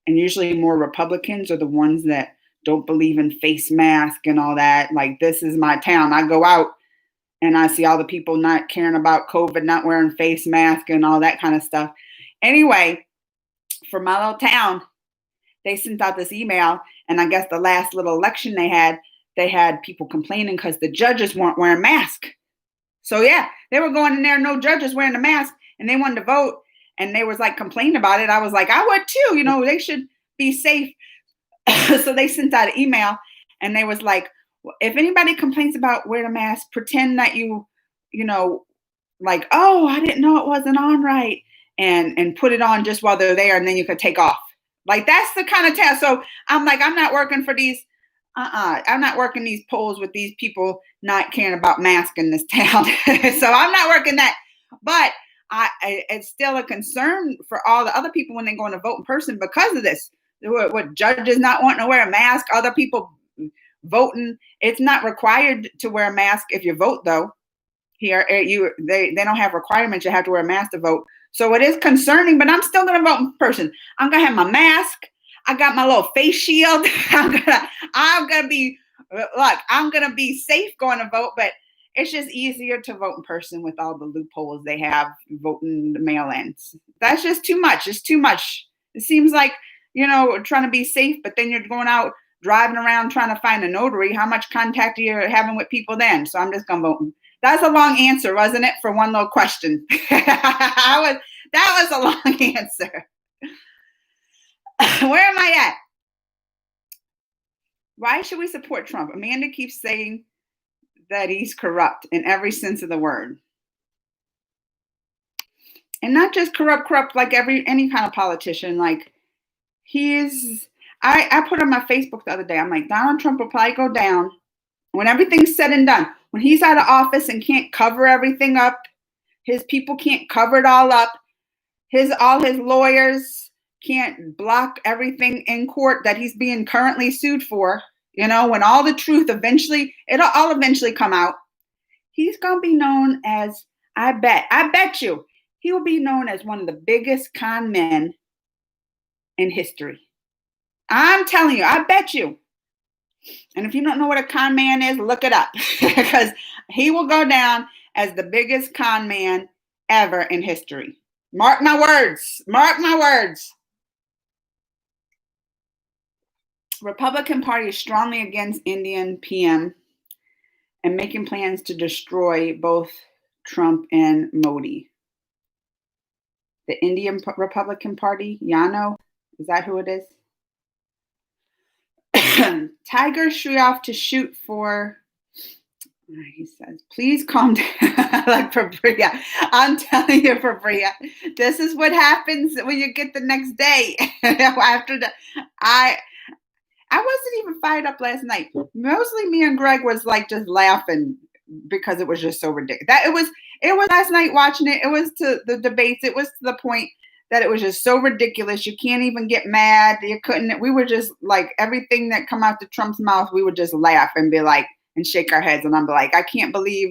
And usually more Republicans are the ones that don't believe in face mask and all that. Like, this is my town. I go out and I see all the people not caring about COVID, not wearing face mask and all that kind of stuff. Anyway, for my little town, they sent out this email. And I guess the last little election they had people complaining because the judges weren't wearing masks. So yeah, they were going in there, no judges wearing a mask, and they wanted to vote. And they was like complaining about it. I was like, I would too. They should be safe. So they sent out an email, and they was like, if anybody complains about wearing a mask, pretend that like, oh, I didn't know it wasn't on right, and put it on just while they're there, and then you could take off. Like, that's the kind of task. So I'm like, I'm not working for these. I'm not working these polls with these people not caring about masks in this town. So I'm not working that. But it's still a concern for all the other people when they go in to vote in person because of this. What judges not wanting to wear a mask, other people voting. It's not required to wear a mask if you vote, though. Here, they don't have requirements. You have to wear a mask to vote. So it is concerning, but I'm still going to vote in person. I'm going to have my mask. I got my little face shield. I'm gonna be safe going to vote, but it's just easier to vote in person with all the loopholes they have voting the mail-ins. That's just too much. It's too much. It seems like, trying to be safe, but then you're going out driving around trying to find a notary. How much contact are you having with people then? So I'm just gonna vote. That's a long answer, wasn't it, for one little question? That was a long answer. Where am I at? Why should we support Trump? Amanda keeps saying that he's corrupt in every sense of the word. And not just corrupt like any kind of politician. Like, I put on my Facebook the other day, I'm like, Donald Trump will probably go down when everything's said and done. When he's out of office and can't cover everything up, his people can't cover it all up, all his lawyers can't block everything in court that he's being currently sued for. When all the truth it'll all eventually come out. He's going to be known as, I bet you, he will be known as one of the biggest con men in history. I'm telling you, I bet you. And if you don't know what a con man is, look it up because he will go down as the biggest con man ever in history. Mark my words. Mark my words. Republican Party is strongly against Indian PM and making plans to destroy both Trump and Modi. The Indian Republican Party, Yano, is that who it is? Tiger Shroff to shoot for, he says, please calm down. Like, Fabria, I'm telling you, Fabria, this is what happens when you get the next day. After I wasn't even fired up last night. Mostly me and Greg was like just laughing because it was just so ridiculous. It was last night watching it. It was to the debates. It was to the point that it was just so ridiculous. You can't even get mad. You couldn't. We were just like, everything that come out to Trump's mouth, we would just laugh and be like, and shake our heads. And I'm like, I can't believe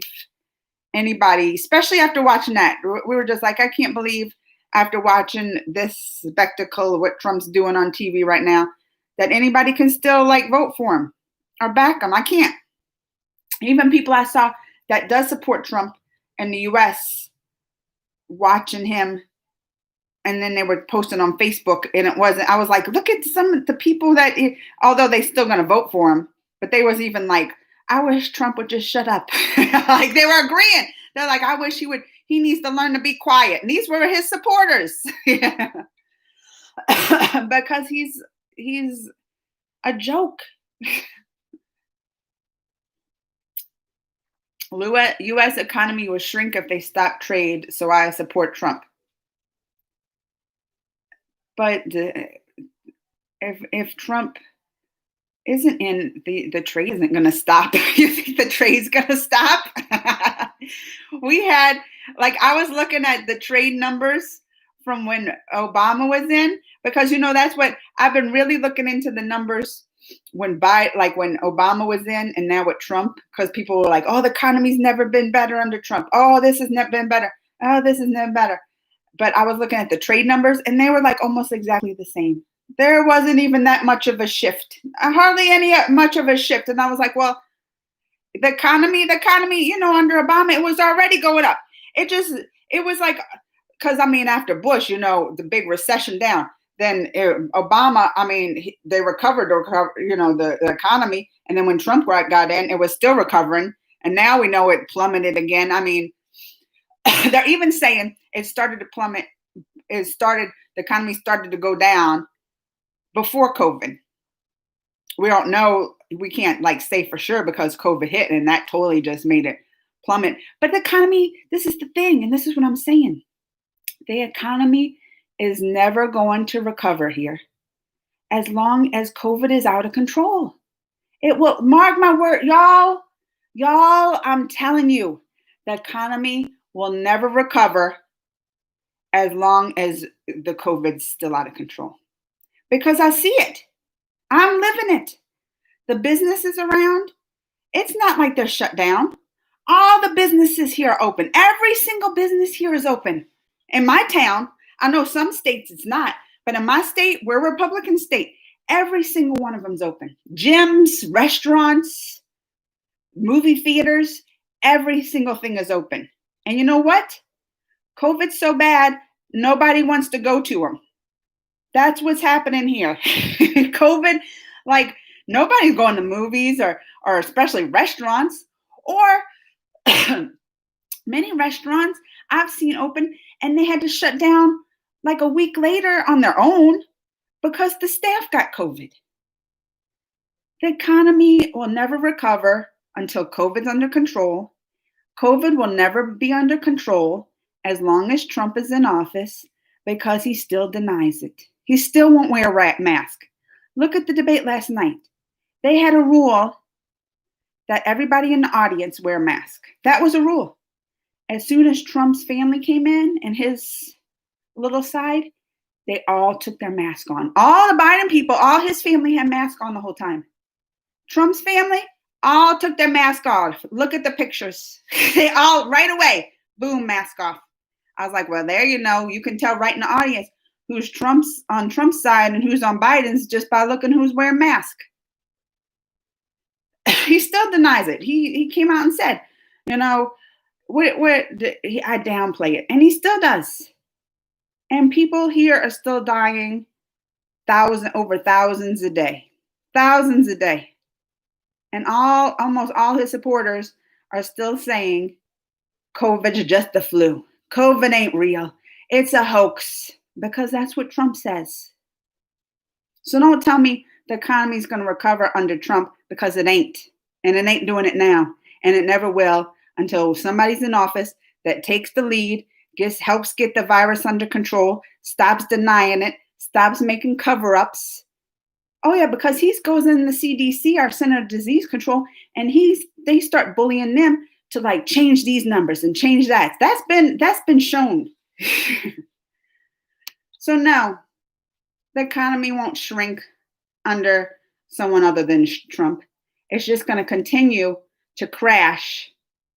anybody, especially after watching that. We were just like, I can't believe after watching this spectacle of what Trump's doing on TV right now, that anybody can still like vote for him or back him. I can't. Even people I saw that does support Trump in the US watching him, and then they were posting on Facebook, and I was like, look at some of the people that, although they still going to vote for him, but they was even like, I wish Trump would just shut up. Like, they were agreeing. They're like, I wish he needs to learn to be quiet. And these were his supporters. Because he's a joke. U.S. economy will shrink if they stop trade, so I support Trump. But if Trump isn't in, the trade isn't going to stop. You think the trade's going to stop? We had, like, I was looking at the trade numbers from when Obama was in, because that's what I've been really looking into, the numbers when Obama was in, and now with Trump, because people were like, oh, the economy's never been better under Trump. Oh, this has never been better. Oh, this is never better. But I was looking at the trade numbers, and they were like almost exactly the same. There wasn't even that much of a shift, hardly any much of a shift. And I was like, well, the economy, under Obama, it was already going up. It was like, because after Bush, the big recession down, then Obama, they recovered, the economy. And then when Trump got in, it was still recovering. And now we know it plummeted again. They're even saying it started to plummet. The economy started to go down before COVID. We don't know. We can't say for sure, because COVID hit and that totally just made it plummet. But the economy, this is the thing, and this is what I'm saying. The economy is never going to recover here as long as COVID is out of control. It will, mark my word, y'all, I'm telling you, the economy will never recover as long as the COVID's still out of control. Because I see it. I'm living it. The businesses around, it's not like they're shut down. All the businesses here are open. Every single business here is open. In my town, I know some states it's not, but in my state, we're a Republican state, every single one of them's open. Gyms, restaurants, movie theaters, every single thing is open. And you know what? COVID's so bad, nobody wants to go to them. That's what's happening here. COVID, nobody's going to movies or especially restaurants, or many restaurants I've seen open and they had to shut down a week later on their own because the staff got COVID. The economy will never recover until COVID's under control. COVID will never be under control as long as Trump is in office, because he still denies it. He still won't wear a mask. Look at the debate last night. They had a rule that everybody in the audience wear a mask. That was a rule. As soon as Trump's family came in and his little side, they all took their mask on. All the Biden people, all his family had masks on the whole time. Trump's family all took their mask off. Look at the pictures. They all, right away, boom, mask off. I was like, well, there you can tell right in the audience who's on Trump's side and who's on Biden's just by looking who's wearing masks. He still denies it. He came out and said, I downplay it, and he still does. And people here are still dying, over thousands a day, and almost all his supporters are still saying COVID's just the flu. COVID ain't real. It's a hoax, because that's what Trump says. So don't tell me the economy's going to recover under Trump, because it ain't. And it ain't doing it now. And it never will until somebody's in office that takes the lead, helps get the virus under control, stops denying it, stops making cover-ups. Oh yeah, because he goes in the CDC, our Center of Disease Control, and they start bullying them to change these numbers and change that. That's been shown. So no, the economy won't shrink under someone other than Trump. It's just going to continue to crash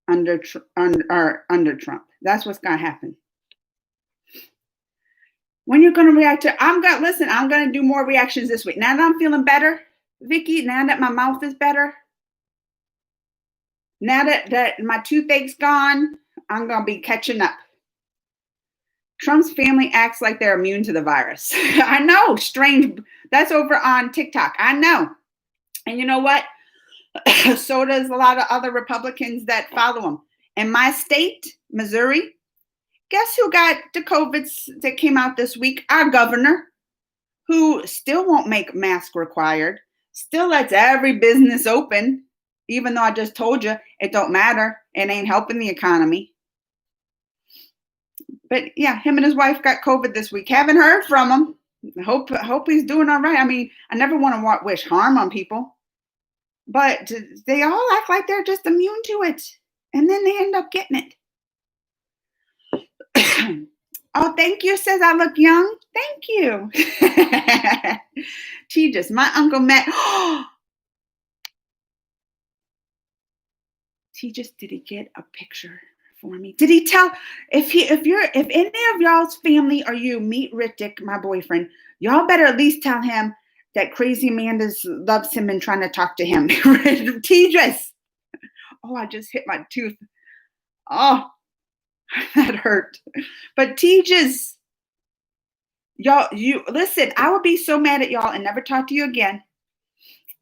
under Trump. That's what's going to happen. When you're going to react to, I'm going to do more reactions this week. Now that I'm feeling better, Vicky, now that my mouth is better, now that my toothache's gone, I'm going to be catching up. Trump's family acts like they're immune to the virus. I know, strange. That's over on TikTok. I know. And you know what? So does a lot of other Republicans that follow him. In my state, Missouri, guess who got the COVID that came out this week? Our governor, who still won't make mask required, still lets every business open, even though I just told you it don't matter. It ain't helping the economy. But yeah, him and his wife got COVID this week. Haven't heard from him. I hope he's doing all right. I mean, I never want to wish harm on people, but they all act like they're just immune to it, and then they end up getting it. Oh, thank you. Says I look young. Thank you. Tejas, my uncle Matt. Tejas, did he get a picture for me? Did he tell if any of y'all's family or you meet Ritik, my boyfriend, y'all better at least tell him that Crazy Amanda's loves him and trying to talk to him. Tejas. Oh, I just hit my tooth. Oh, that hurt. But Tejas, y'all, you listen, I would be so mad at y'all and never talk to you again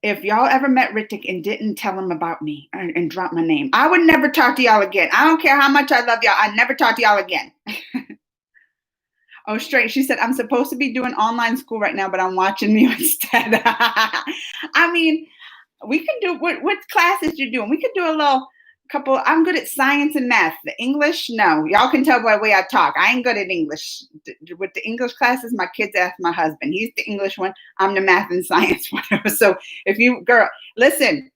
if y'all ever met Ritik and didn't tell him about me and drop my name. I would never talk to y'all again. I don't care how much I love y'all. I'd never talk to y'all again. Oh, straight. She said, I'm supposed to be doing online school right now, but I'm watching you instead. I mean, we can do, what classes you doing? We could do a little couple. I'm good at science and math. The English, no. Y'all can tell by the way I talk. I ain't good at English. With the English classes, my kids ask my husband. He's the English one. I'm the math and science one. So if you, girl, listen,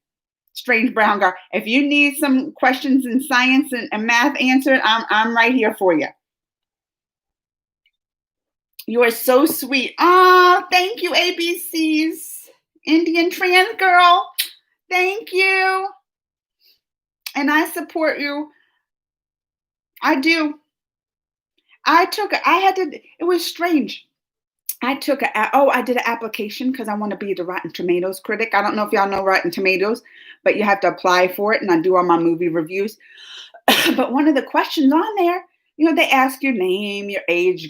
strange brown girl, if you need some questions in science and math answered, I'm right here for you. You are so sweet. Oh, thank you, ABCs. Indian trans girl. Thank you. And I support you. I do. It was strange. I did an application because I want to be the Rotten Tomatoes critic. I don't know if y'all know Rotten Tomatoes, but you have to apply for it, and I do all my movie reviews. But one of the questions on there, they ask your name, your age,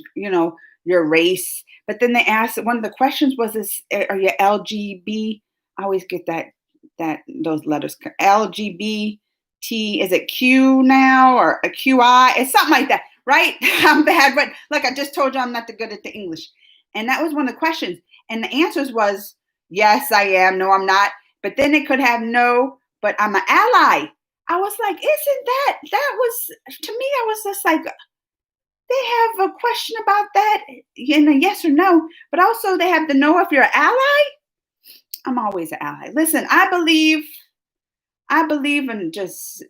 your race, but then they asked, one of the questions was, are you LGB? I always get those letters. LGBT, is it Q now or a QI? It's something like that, right? I'm bad, but like I just told you, I'm not good at the English. And that was one of the questions. And the answers was, yes, I am. No, I'm not. But then it could have no, but I'm an ally. I was like, that was, to me, I was just like, they have a question about that, yes or no, but also they have to know if you're an ally. I'm always an ally. Listen, I believe in just,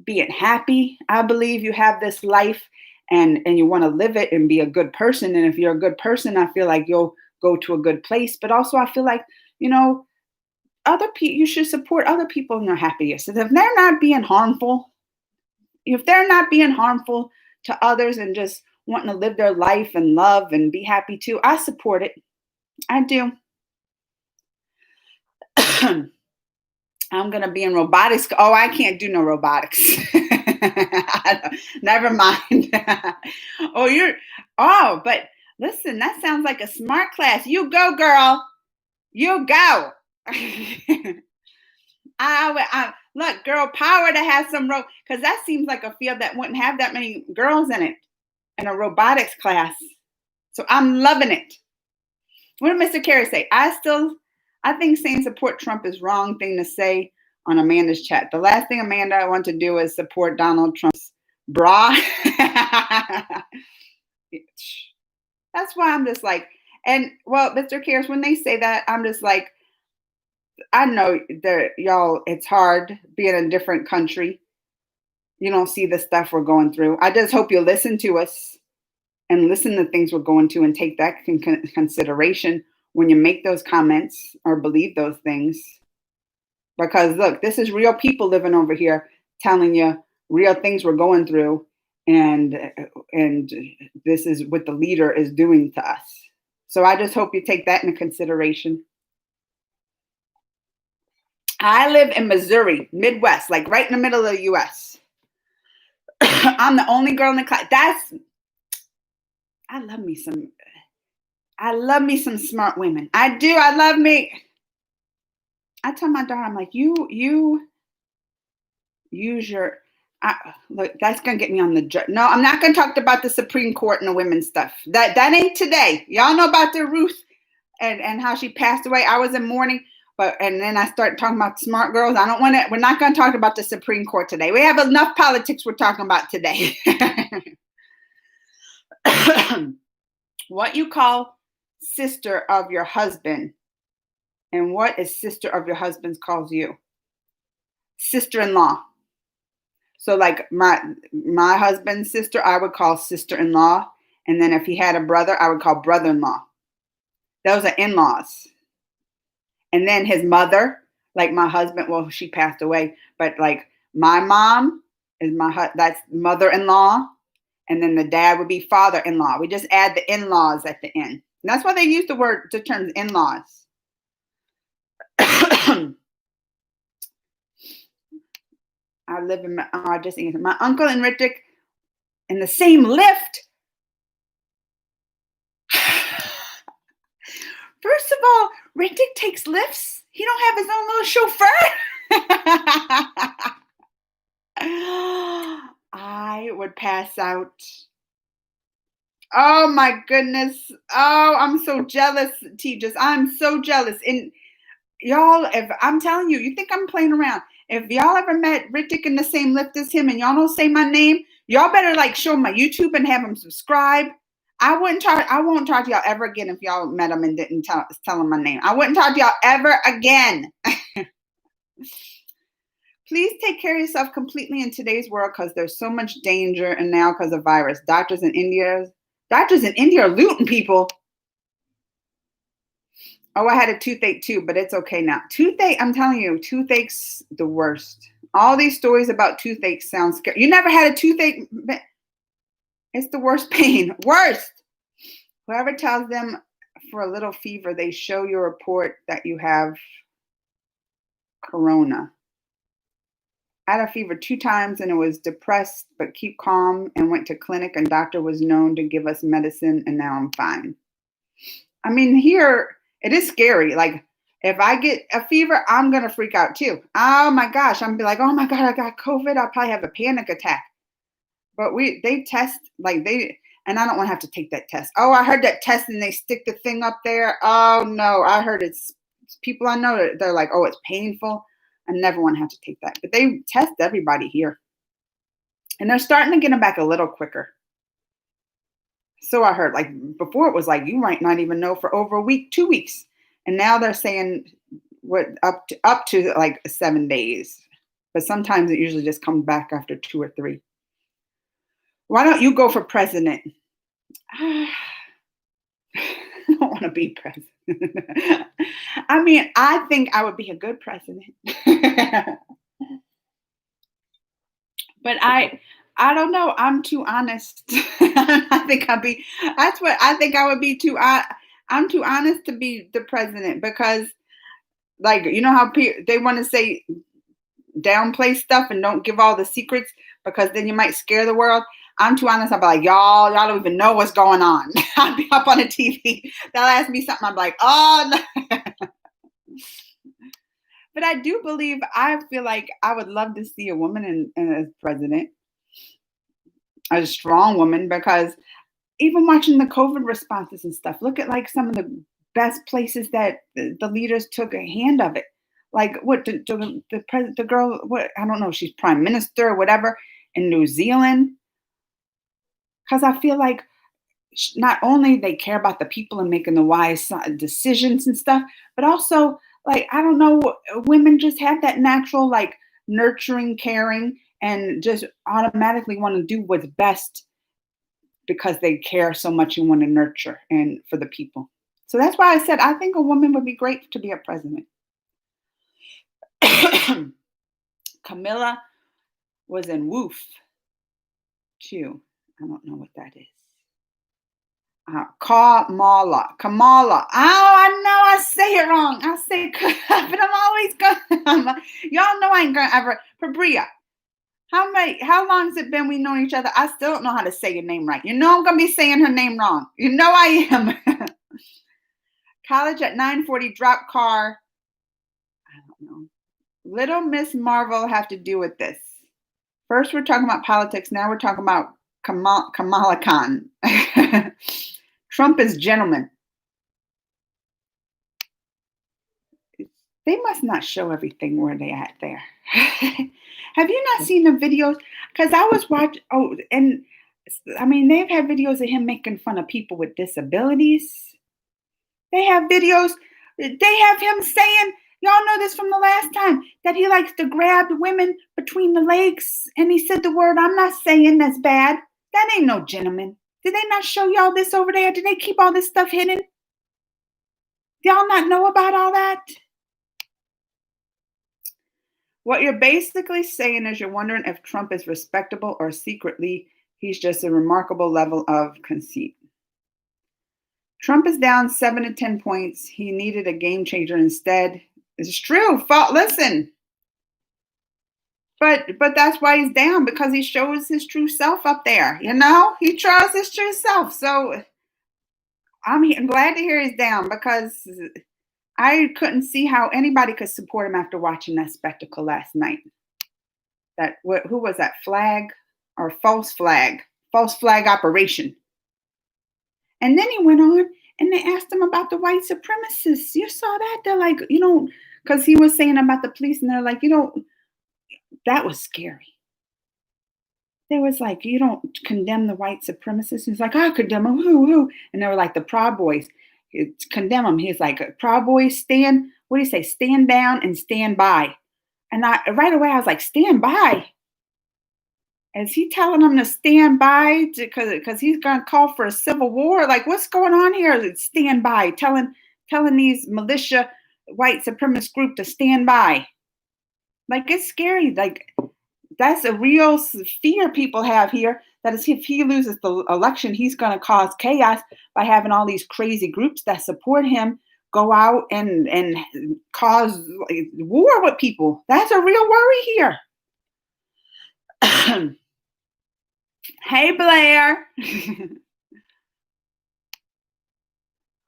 being happy. I believe you have this life and you want to live it and be a good person. And if you're a good person, I feel like you'll go to a good place. But also I feel like, other people, you should support other people in their happiness. And if they're not being harmful, to others and just wanting to live their life and love and be happy too, I support it. I do. I'm going to be in robotics. Oh, I can't do no robotics. Never mind. But listen, that sounds like a smart class. You go, girl. You go. Look, girl power to have some because that seems like a field that wouldn't have that many girls in it in a robotics class. So I'm loving it. What did Mr. Carey say? I think saying support Trump is wrong thing to say on Amanda's chat. The last thing Amanda I want to do is support Donald Trump's bra. That's why I'm just like, and well, Mr. Carey, when they say that, I'm just like, I know that y'all, it's hard being in a different country. You don't see the stuff we're going through. I just hope you listen to us and listen to things we're going to and take that consideration when you make those comments or believe those things. Because look, this is real people living over here telling you real things we're going through. And this is what the leader is doing to us. So I just hope you take that into consideration. I live in Missouri, Midwest, like right in the middle of the U.S. I'm the only girl in the class. I love me some smart women. I do. I love me. I tell my daughter, I'm like, you use your, look, that's going to get me on the, no, I'm not going to talk about the Supreme Court and the women's stuff. That ain't today. Y'all know about the Ruth and how she passed away. I was in mourning. And then I started talking about smart girls. We're not going to talk about the Supreme Court today. We have enough politics we're talking about today. What you call sister of your husband and what is sister of your husband's calls you? Sister-in-law. So like my husband's sister, I would call sister-in-law. And then if he had a brother, I would call brother-in-law. Those are in-laws. And then his mother, like my husband, well, she passed away, but like my mom is that's mother-in-law. And then the dad would be father-in-law. We just add the in-laws at the end. And that's why they use the term in-laws. I live in I just answered. My uncle and Ritik in the same lift. First of all, Ritik takes lifts. He don't have his own little chauffeur. I would pass out. Oh my goodness. Oh, I'm so jealous, Tejas. I'm so jealous. And y'all, if I'm telling you, you think I'm playing around. If y'all ever met Ritik in the same lift as him and y'all don't say my name, y'all better like show him my YouTube and have him subscribe. I won't talk to y'all ever again if y'all met him and didn't tell him my name. I wouldn't talk to y'all ever again. Please take care of yourself completely in today's world because there's so much danger and now because of virus. Doctors in India are looting people. Oh, I had a toothache too, but it's okay now. Toothache, I'm telling you, toothache's the worst. All these stories about toothache sound scary. You never had a toothache? It's the worst pain. Worst. Whoever tells them for a little fever, they show your report that you have corona. I had a fever 2 times and it was depressed, but keep calm and went to clinic and doctor was known to give us medicine and now I'm fine. I mean, here it is scary. Like if I get a fever, I'm going to freak out too. Oh my gosh. I'm be like, oh my God, I got COVID. I'll probably have a panic attack. But they test and I don't want to have to take that test. Oh, I heard that test and they stick the thing up there. Oh no, I heard it's people I know, they're like, oh, it's painful. I never want to have to take that. But they test everybody here. And they're starting to get them back a little quicker. So I heard, like before it was like you might not even know for over a week, 2 weeks. And now they're saying what up to like 7 days. But sometimes it usually just comes back after 2 or 3. Why don't you go for president? I don't want to be president. I mean, I think I would be a good president. But I don't know. I'm too honest. I think I would be too I'm too honest to be the president because like you know how they want to say downplay stuff and don't give all the secrets because then you might scare the world. I'm too honest. I'll be like, y'all don't even know what's going on. I'll be up on the TV. They'll ask me something. I'm like, oh, no. But I do believe, I feel like I would love to see a woman as president, a strong woman, because even watching the COVID responses and stuff, look at like some of the best places that the leaders took a hand of it. Like what the girl, what I don't know, she's prime minister or whatever in New Zealand. Because I feel like not only they care about the people and making the wise decisions and stuff, but also like, I don't know, women just have that natural like nurturing, caring, and just automatically want to do what's best because they care so much and want to nurture and for the people. So that's why I said I think a woman would be great to be a president. Camilla was in Woof too. I don't know what that is. Kamala. Oh, I know I say it wrong. I say, but I'm always going. Y'all know I ain't gonna ever. Fabria. How long has it been we know each other? I still don't know how to say your name right. You know I'm gonna be saying her name wrong. You know I am. College at 9:40. Drop car. I don't know. Little Miss Marvel have to do with this. First we're talking about politics. Now we're talking about Kamala Khan. Trump is gentleman. They must not show everything where they at there. Have you not seen the videos? Because I was watching. Oh, and I mean, they've had videos of him making fun of people with disabilities. They have videos, they have him saying, y'all know this from the last time, that he likes to grab women between the legs. And he said the word, I'm not saying that's bad. That ain't no gentleman. Did they not show y'all this over there? Did they keep all this stuff hidden? Y'all not know about all that? What you're basically saying is you're wondering if Trump is respectable or secretly he's just a remarkable level of conceit. Trump is down 7 to 10 points. He needed a game changer instead. It's true. Listen, but that's why he's down, because he shows his true self up there. You know, he shows his true self. So I'm glad to hear he's down, because I couldn't see how anybody could support him after watching that spectacle last night. Who was that, flag or false flag operation? And then he went on and they asked him about the white supremacists. You saw that? They're like, because he was saying about the police, and they're like, that was scary. They was like, you don't condemn the white supremacists. He's like, I condemn them. Who? And they were like, the Proud Boys. Condemn them. He's like, Proud Boys stand. What do you say? Stand down and stand by. And right away I was like, stand by. Is he telling them to stand by because he's going to call for a civil war? Like, what's going on here? Stand by, telling these militia white supremacist group to stand by. Like, it's scary. Like, that's a real fear people have here. That is, if he loses the election, he's going to cause chaos by having all these crazy groups that support him go out and cause war with people. That's a real worry here. Hey, Blair.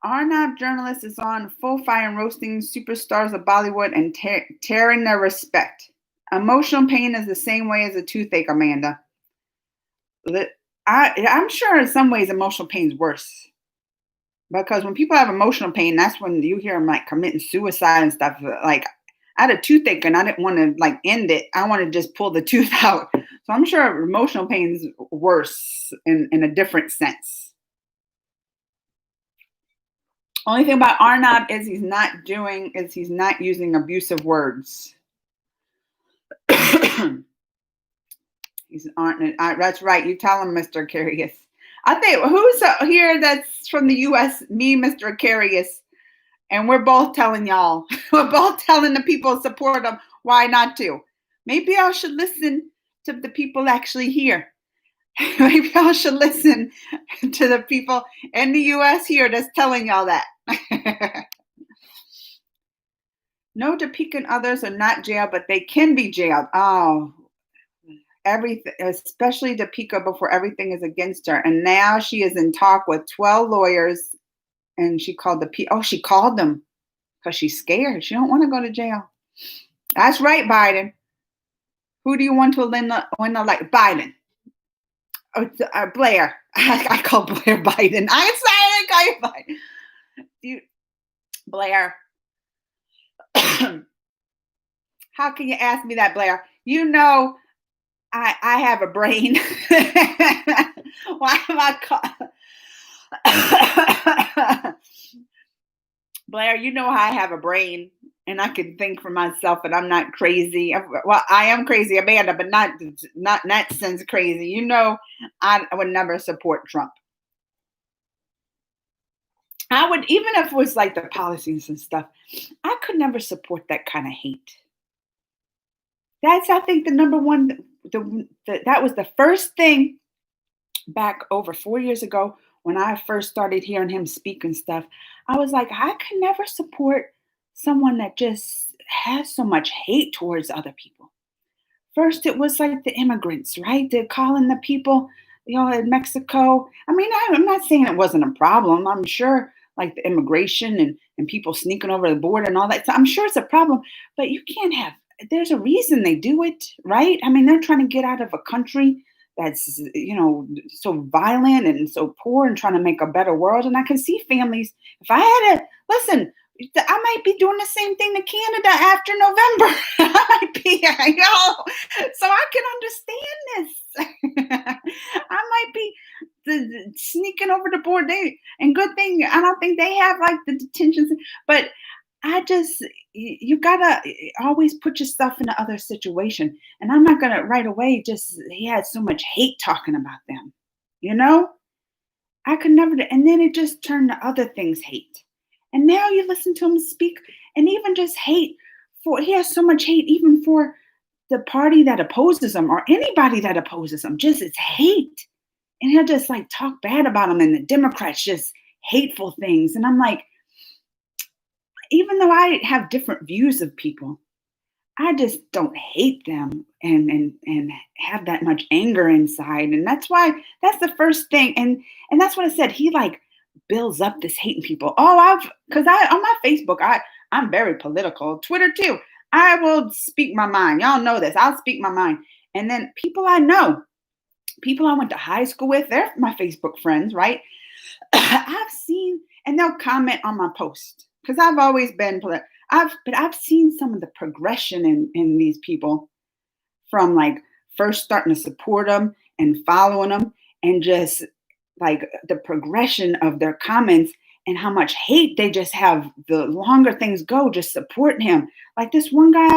Arnab journalist is on full fire and roasting superstars of Bollywood and tearing their respect. Emotional pain is the same way as a toothache, Amanda. I'm sure in some ways emotional pain is worse. Because when people have emotional pain, that's when you hear them like committing suicide and stuff. Like, I had a toothache and I didn't want to like end it. I want to just pull the tooth out. So I'm sure emotional pain is worse in a different sense. Only thing about Arnab is he's not using abusive words. That's right. You tell him, Mr. Curious. I think who's here that's from the U.S. Me, Mr. Curious, and we're both telling y'all. We're both telling the people support them. Why not to? Maybe I should listen to the people actually here. Maybe I should listen to the people in the U.S. here that's telling y'all that. No, Deepika and others are not jailed, but they can be jailed. Oh, everything, especially Deepika, before everything is against her. And now she is in talk with 12 lawyers, and she called she called them because she's scared. She don't want to go to jail. That's right, Biden. Who do you want to win the Biden? Blair. I call Blair Biden. I'm sorry, I call you Biden. Blair. How can you ask me that, Blair? You know I have a brain. Why am I Blair, you know how I have a brain and I can think for myself and I'm not crazy. Well, I am crazy, Amanda, but not in that sense crazy. You know, I would never support Trump. I would, even if it was like the policies and stuff, I could never support that kind of hate. That's, I think, the number one, that was the first thing back over 4 years ago when I first started hearing him speak and stuff. I was like, I can never support someone that just has so much hate towards other people. First, it was like the immigrants, right? They're calling the people, in Mexico. I mean, I'm not saying it wasn't a problem. I'm sure like the immigration and people sneaking over the border and all that. So I'm sure it's a problem, but you can't have, there's a reason they do it, right? I mean, they're trying to get out of a country that's, so violent and so poor and trying to make a better world. And I can see families, if I had listen, I might be doing the same thing to Canada after November. I might be, so I can understand this. I might be sneaking over the board. And good thing I don't think they have like the detentions, but I just you gotta always put yourself in the other situation. And I'm not gonna right away just he had so much hate talking about them, you know? I could never do, and then it just turned to other things hate. And now you listen to him speak and even just hate for he has so much hate even for the party that opposes him or anybody that opposes him. Just it's hate. And he'll just like talk bad about him and the Democrats just hateful things. And I'm like, even though I have different views of people, I just don't hate them and have that much anger inside. And that's why that's the first thing. And that's what I said. He like builds up this hate in people. Oh, because I on my Facebook, I'm very political. Twitter too. I will speak my mind. Y'all know this. I'll speak my mind. And then people I know, people I went to high school with, they're my Facebook friends, right? I've seen, and they'll comment on my post because I've always been political. I've seen some of the progression in these people from like first starting to support them and following them and just like the progression of their comments and how much hate they just have the longer things go just supporting him. Like this one guy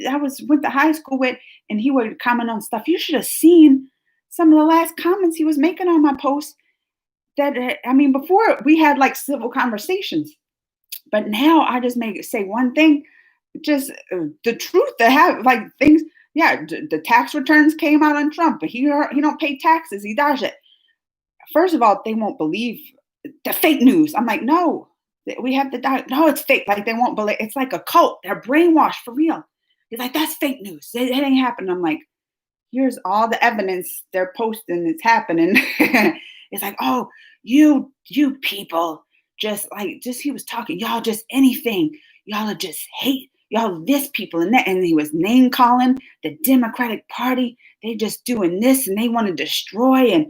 I was went to high school with and he would comment on stuff. You should have seen some of the last comments he was making on my post that I mean before we had like civil conversations but now I just make it say one thing, just the truth. That have like things. Yeah, the tax returns came out on Trump, but he don't pay taxes. He does it. First of all, they won't believe the fake news. I'm like, no, we have no, it's fake. Like they won't believe. It's like a cult. They're brainwashed for real. He's like, that's fake news. It ain't happening. I'm like, here's all the evidence they're posting. It's happening. It's like, oh, you people just he was talking, y'all just anything. Y'all are just hate, y'all this people and that. And he was name calling the Democratic Party. They just doing this and they want to destroy. And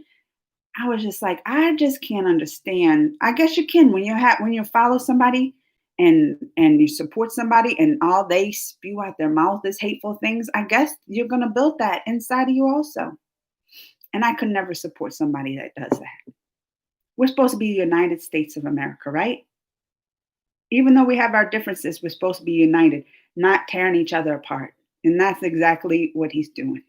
I was just like, I just can't understand. I guess you can when you follow somebody and you support somebody and all they spew out their mouth is hateful things. I guess you're gonna build that inside of you also. And I could never support somebody that does that. We're supposed to be the United States of America, right? Even though we have our differences, we're supposed to be united, not tearing each other apart. And that's exactly what he's doing.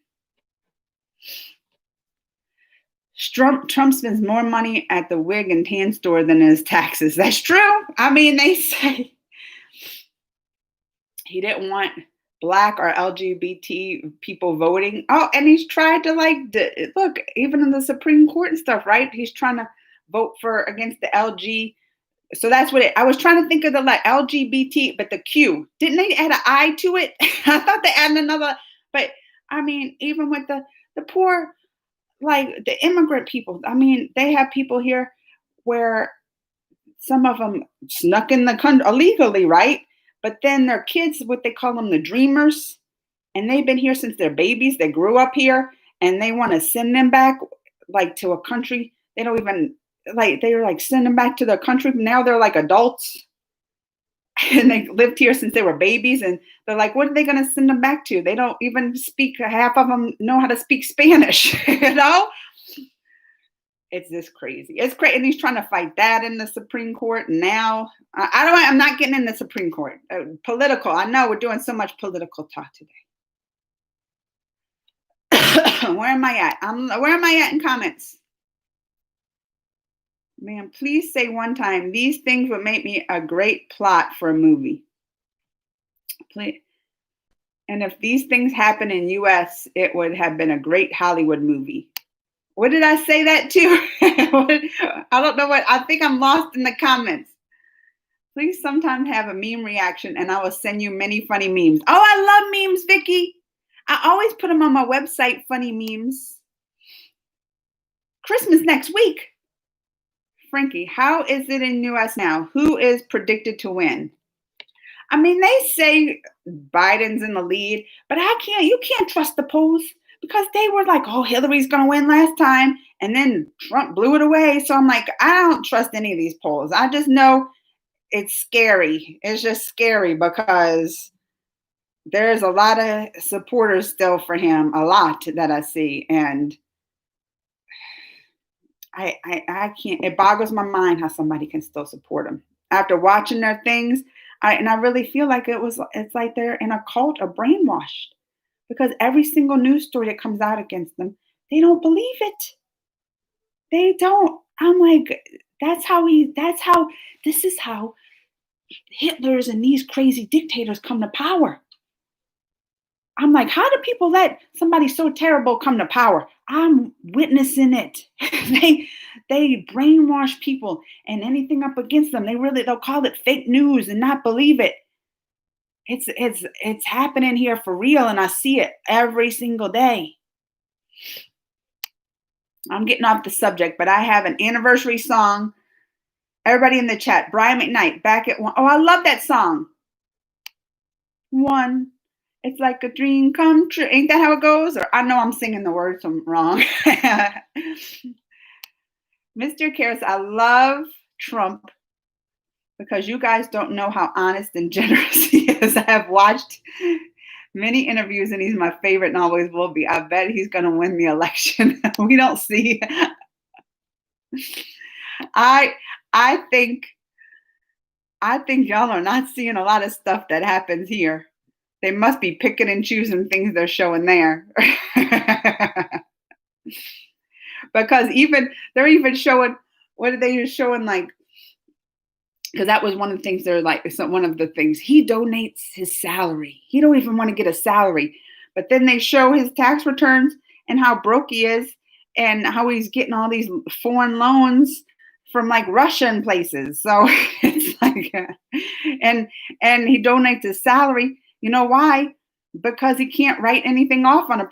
Trump spends more money at the wig and tan store than his taxes. That's true. I mean, they say he didn't want Black or LGBT people voting. Oh, and he's tried to look, even in the Supreme Court and stuff, right? He's trying to vote for against the LG. So that's what I was trying to think of the like LGBT, but the Q. Didn't they add an I to it? I thought they added another, but I mean, even with the poor, like the immigrant people, I mean, they have people here where some of them snuck in the country illegally, right? But then their kids, what they call them, the dreamers, and they've been here since they're babies. They grew up here and they want to send them back like to a country. They don't even like, they were like send them back to their country. Now they're like adults and they lived here since they were babies. And they're like, what are they going to send them back to? They don't even speak, half of them know how to speak Spanish, you know? It's just crazy. It's crazy. And he's trying to fight that in the Supreme Court. And now I'm not getting in the Supreme Court. Political. I know we're doing so much political talk today. Where am I at? Where am I at in comments? Man, please say one time, these things would make me a great plot for a movie. Please. And if these things happen in US, it would have been a great Hollywood movie. What did I say that to? I don't know what, I think I'm lost in the comments. Please sometime have a meme reaction and I will send you many funny memes. Oh, I love memes, Vicky. I always put them on my website, funny memes. Christmas next week. Frankie, how is it in US now? Who is predicted to win? I mean, they say Biden's in the lead, but you can't trust the polls because they were like, oh, Hillary's going to win last time. And then Trump blew it away. So I'm like, I don't trust any of these polls. I just know it's scary. It's just scary because there's a lot of supporters still for him, a lot that I see, and I can't. It boggles my mind how somebody can still support him after watching their things. I really feel like it's like they're in a cult or brainwashed because every single news story that comes out against them, they don't believe it. They don't. I'm like, this is how Hitlers and these crazy dictators come to power. I'm like, how do people let somebody so terrible come to power? I'm witnessing it. they they brainwash people and anything up against them. They'll call it fake news and not believe it. It's happening here for real, and I see it every single day. I'm getting off the subject, but I have an anniversary song. Everybody in the chat, Brian McKnight, back at one. Oh, I love that song. One. It's like a dream come true. Ain't that how it goes? Or I know I'm singing the words wrong. Mr. Karras, I love Trump because you guys don't know how honest and generous he is. I have watched many interviews and he's my favorite and always will be. I bet he's going to win the election. We don't see. I think y'all are not seeing a lot of stuff that happens here. They must be picking and choosing things they're showing there. Because they're even showing, what are they showing, like, because that was one of the things they're like, one of the things, he donates his salary. He don't even want to get a salary. But then they show his tax returns and how broke he is and how he's getting all these foreign loans from like Russia and places. So it's like, and he donates his salary. You know why? Because he can't write anything off on a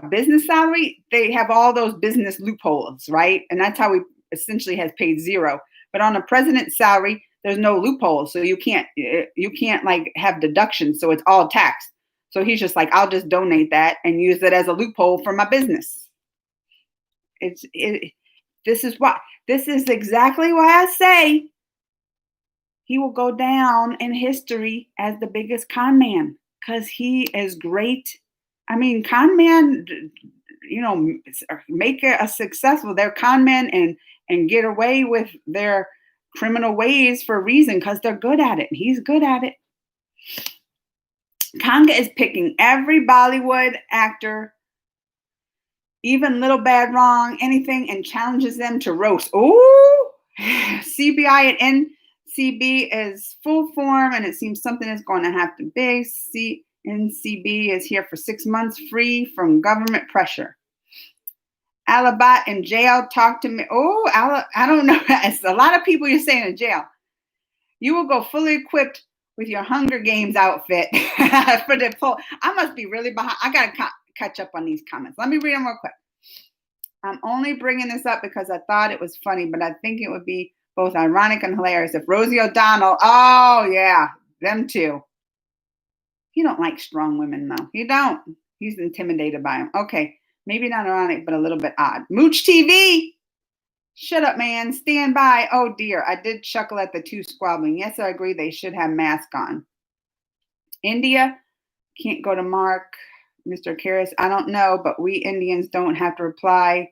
business salary. They have all those business loopholes, right? And that's how he essentially has paid zero. But on a president's salary, there's no loopholes, so you can't like have deductions. So it's all taxed. So he's just like, I'll just donate that and use it as a loophole for my business. This is exactly why I say he will go down in history as the biggest con man because he is great. I mean, con man, make it a successful. They're con men and get away with their criminal ways for a reason because they're good at it. He's good at it. Kanga is picking every Bollywood actor, even Little Bad Wrong, anything, and challenges them to roast. Oh, CBI and NCB is full form, and it seems something is going to have to be. NCB is here for 6 months, free from government pressure. Alabat in jail, talk to me. Oh, I don't know. It's a lot of people you're saying in jail. You will go fully equipped with your Hunger Games outfit for the poll. I must be really behind. I got to catch up on these comments. Let me read them real quick. I'm only bringing this up because I thought it was funny, but I think it would be both ironic and hilarious if Rosie O'Donnell, oh yeah, them too. He don't like strong women though. He don't. He's intimidated by them. Okay, maybe not ironic, but a little bit odd. Mooch TV. Shut up, man. Stand by. Oh dear, I did chuckle at the two squabbling. Yes, I agree. They should have masks on. India can't go to Mark. Mr. Karras, I don't know, but we Indians don't have reply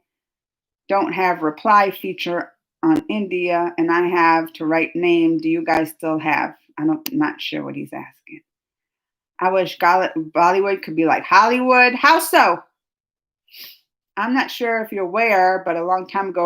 feature on India, and I have to write name. Do you guys still have? I'm not sure what he's asking. I wish Bollywood could be like Hollywood. How so? I'm not sure if you're aware, but a long time ago,